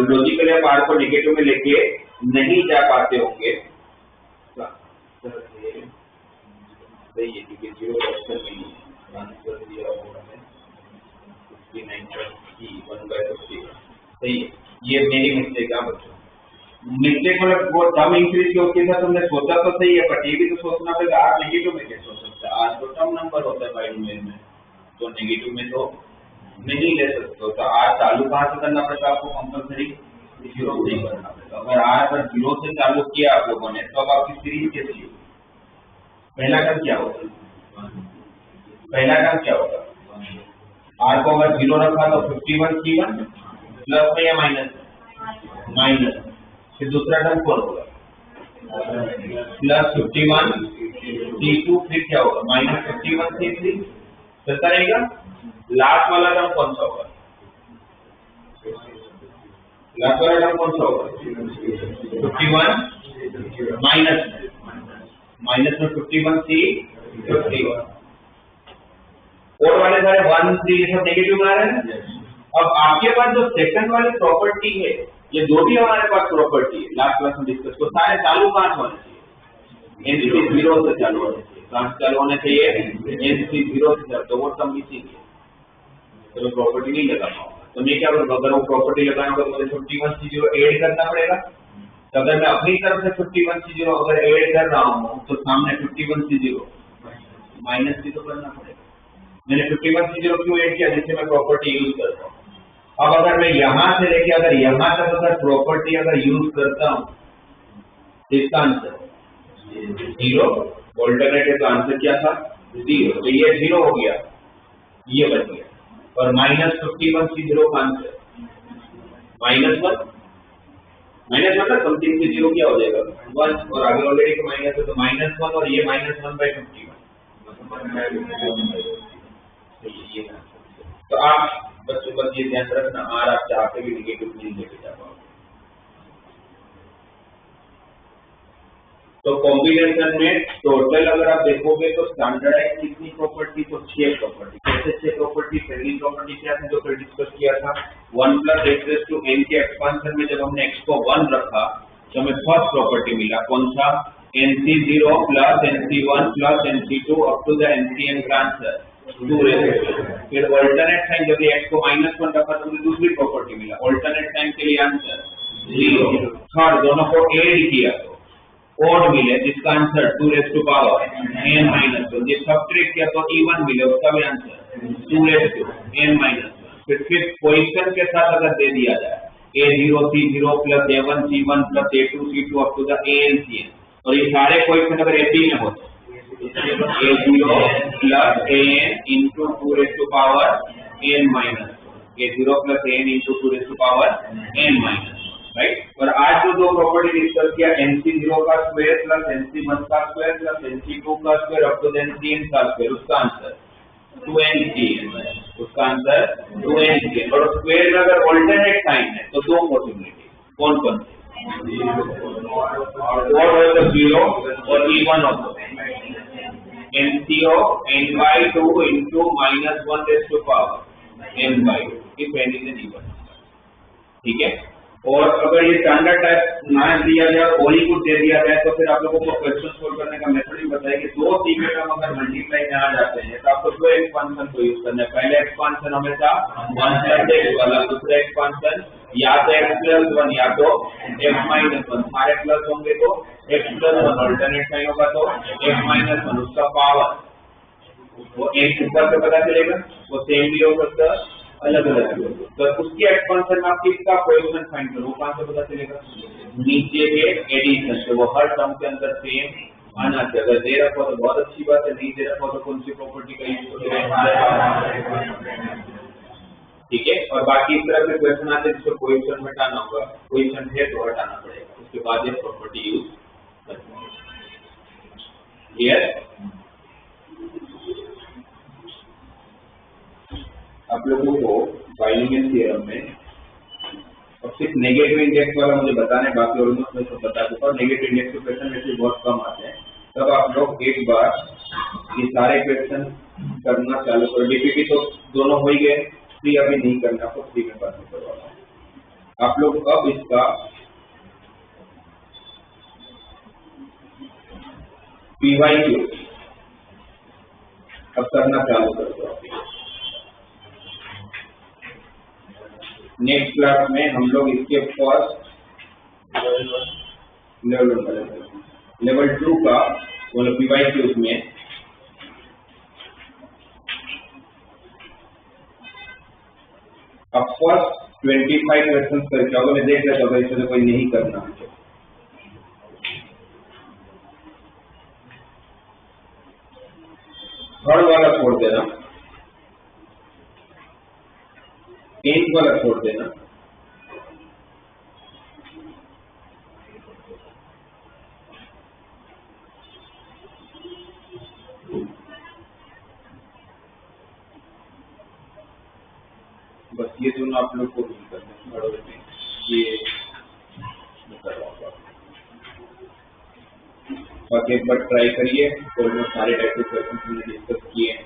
लॉजिकली आप आर को नेगेटिव में लेके नहीं जा पाते होंगे। सही है, क्योंकि 0 ऑप्शन में आंसर दिया हुआ है 59.1/50। सही है, ये मेरी मिस्टेक है बच्चों। मिस्टेक मतलब वो टर्म इंक्रीज किया उसके साथ हमने सोचा तो सही है, बट ये भी तो सोचना पड़ेगा आर नेगेटिव में कैसे हो सकता है? आर तो टर्म नंबर होता है बाइनोमियल में, तो नेगेटिव में तो नहीं ले सकते। तो आर चालू कहाँ से करना पड़ेगा आपको? कंपल्सरी 0 से ही करना पड़ेगा। अगर आर पर 0 से चालू किया आप लोगों ने तो अब आपकी सीरीज कैसी होगी? पहला टर्म क्या होगा? आर को अगर 0 रखा तो 51C1 प्लस में या माइनस, फिर दूसरा टर्म कौन होगा? प्लस 51C2, फिर क्या होगा? माइनस 51C3 चलता रहेगा। लास्ट वाला टर्म कौन सा होगा? 51 माइनस में 51C51। और वाले सारे 1 3 ये सब नेगेटिव बना रहे हैं। अब आपके पास जो सेकंड वाली प्रॉपर्टी है, ये जो भी हमारे पास प्रॉपर्टी है लास्ट क्लास में डिस्कस, तो सारे चालू कहाँ से होने चाहिए? NC0 से चालू होने चाहिए। कहाँ से चालू होने चाहिए? NC0 से चालू। तो वो टर्म मिसिंग है, तो मैं प्रॉपर्टी नहीं लगा पाऊंगा। तो मैं क्या करूँगा? अगर वो प्रॉपर्टी लगाना होगा तो मुझे 51C0 ऐड करना पड़ेगा। तो अगर मैं अपनी तरफ से 51C0 अगर ऐड कर रहा हूँ तो सामने 51C0 माइनस भी तो करना पड़ेगा। मैंने 51C0 क्यों ऐड किया? जिससे मैं प्रॉपर्टी यूज करता हूँ। अब अगर मैं यहां से लेके अगर यहां तक अगर प्रॉपर्टी अगर यूज करता हूं तो इसका आंसर 0। ऑल्टरनेटिव का आंसर क्या था? 0। तो ये 0 हो गया, ये बच गया। और माइनस 51C0 का आंसर -1 मतलब समथिंग से 0 क्या हो जाएगा? 1। और आगे ऑलरेडी का माइनस है तो -1 और ये -1/51। तो आप बच्चों बस ये ध्यान रखना, आर आप चाहते भी नेगेटिव नहीं लेके जा पाओगे। तो कॉम्बिनेशन में टोटल अगर आप देखोगे तो स्टैंडर्डाइज कितनी प्रॉपर्टी? तो 6 प्रॉपर्टी। कैसे 6 प्रॉपर्टी? पहली प्रॉपर्टी क्या थी जो फिर डिस्कस किया था? 1 + x⁴n के एक्सपांशन में जब हमने x को 1 रखा तो हमें फर्स्ट प्रॉपर्टी मिला। कौन सा? NC0 + NC1 + NC2 up to the NCN branch 2 फिर ऑल्टरनेट साइन जब x को -1 रखा तो मुझे दूसरी प्रॉपर्टी मिला। ऑल्टरनेट साइन के लिए आंसर 0। थर्ड दोनों को ऐड किया तो ओड मिले जिसका answer 2 raise to power n minus 1, जिस सब्ट्रैक्ट किया तो इवन मिले उसका भी answer 2 raise to n minus 1। फिर क्वेश्चन के साथ अगर दे दिया जाए a0 c0 plus a1 c1 plus a2 c2 up to the an cn, और ये सारे क्वेश्चन अगर AP में होते a0 plus an into 2 raise to power n minus, a0 plus an into 2 raise to power n minus, right. और आज जो दो प्रॉपर्टी डिस्कस किया nc0 का स्क्वायर प्लस nc1 का स्क्वायर प्लस nc2 का स्क्वायर अप टू ncn का square, उसका आंसर 2ncn, उसका आंसर 2ncn। और स्क्वायर में अगर ऑल्टरनेट साइन है तो दो पॉसिबिलिटी कौन कौन सी, और हो तो 0 और इवन हो तो nco n/2 into -1 raised to power n/2 if n is an even, ठीक है। और अगर ये स्टैंडर्ड टाइप ना दिया जाए और ही कुछ दे दिया जाए तो फिर आप लोगों को क्वेश्चन सोल्व करने का मेथड भी बताया कि दो सी के टर्म अगर मल्टीप्लाई में आ जाते हैं तो आपको दो एक्सपांशन को यूज करना है। पहले एक्सपांशन हमेशा 1 प्लस x वाला, दूसरा एक्सपांशन या तो x प्लस 1 या तो x माइनस 1, सारे प्लस होंगे तो x प्लस 1, अल्टरनेट साइन होगा तो x माइनस 1, उसका पावर वो एक ऊपर से पता चलेगा, वो सेम भी हो सकता है अलग अलग, तो उसके एक्सपांशन में आप किसका कोएफिशिएंट फाइंड करो, वो कहां से पता चलेगा, नीचे के एडिशन से, वो हर टर्म के अंदर सेम आना चाहिए। अगर दे रखा हो तो बहुत अच्छी बात है, नहीं दे रखा हो तो कौन सी प्रॉपर्टी का यूज करें, ठीक है। और बाकी इस तरह के क्वेश्चन आते हैं जिसको कोएफिशिएंट हटाना होगा, कोएफिशिएंट है तो हटाना पड़ेगा, उसके बाद ये प्रॉपर्टी यूज करते हैं, क्लियर। आप लोगों को बाइनोमियल थ्योरम में और सिर्फ नेगेटिव इंडेक्स वाला मुझे बताने, बाकी ऑलमोस्ट मैं सब बता चुका हूं। नेगेटिव इंडेक्स के क्वेश्चन वैसे बहुत कम आते हैं, तब आप लोग एक बार ये सारे क्वेश्चन करना चालू करो। डीपीटी तो दोनों हो ही गए, फ्री अभी नहीं करना, आपको फ्री में बात करवाना। आप लोग अब इसका PYQ अब करना चालू कर दो। नेक्स्ट क्लास में हम लोग इसके फर्स्ट लेवल 2 का मतलब PYQ में अब फर्स्ट 25 क्वेश्चन करके अगर मैं देख लेता हूँ इससे कोई नहीं करना, थर्ड वाला छोड़ देना, 8 वाला छोड़ देना, बस ये दोनों आप लोग को नहीं करना है, ये बाकी एक बार ट्राई करिए। ऑलमोस्ट सारे टाइप के क्वेश्चन हमने डिस्कस किए हैं।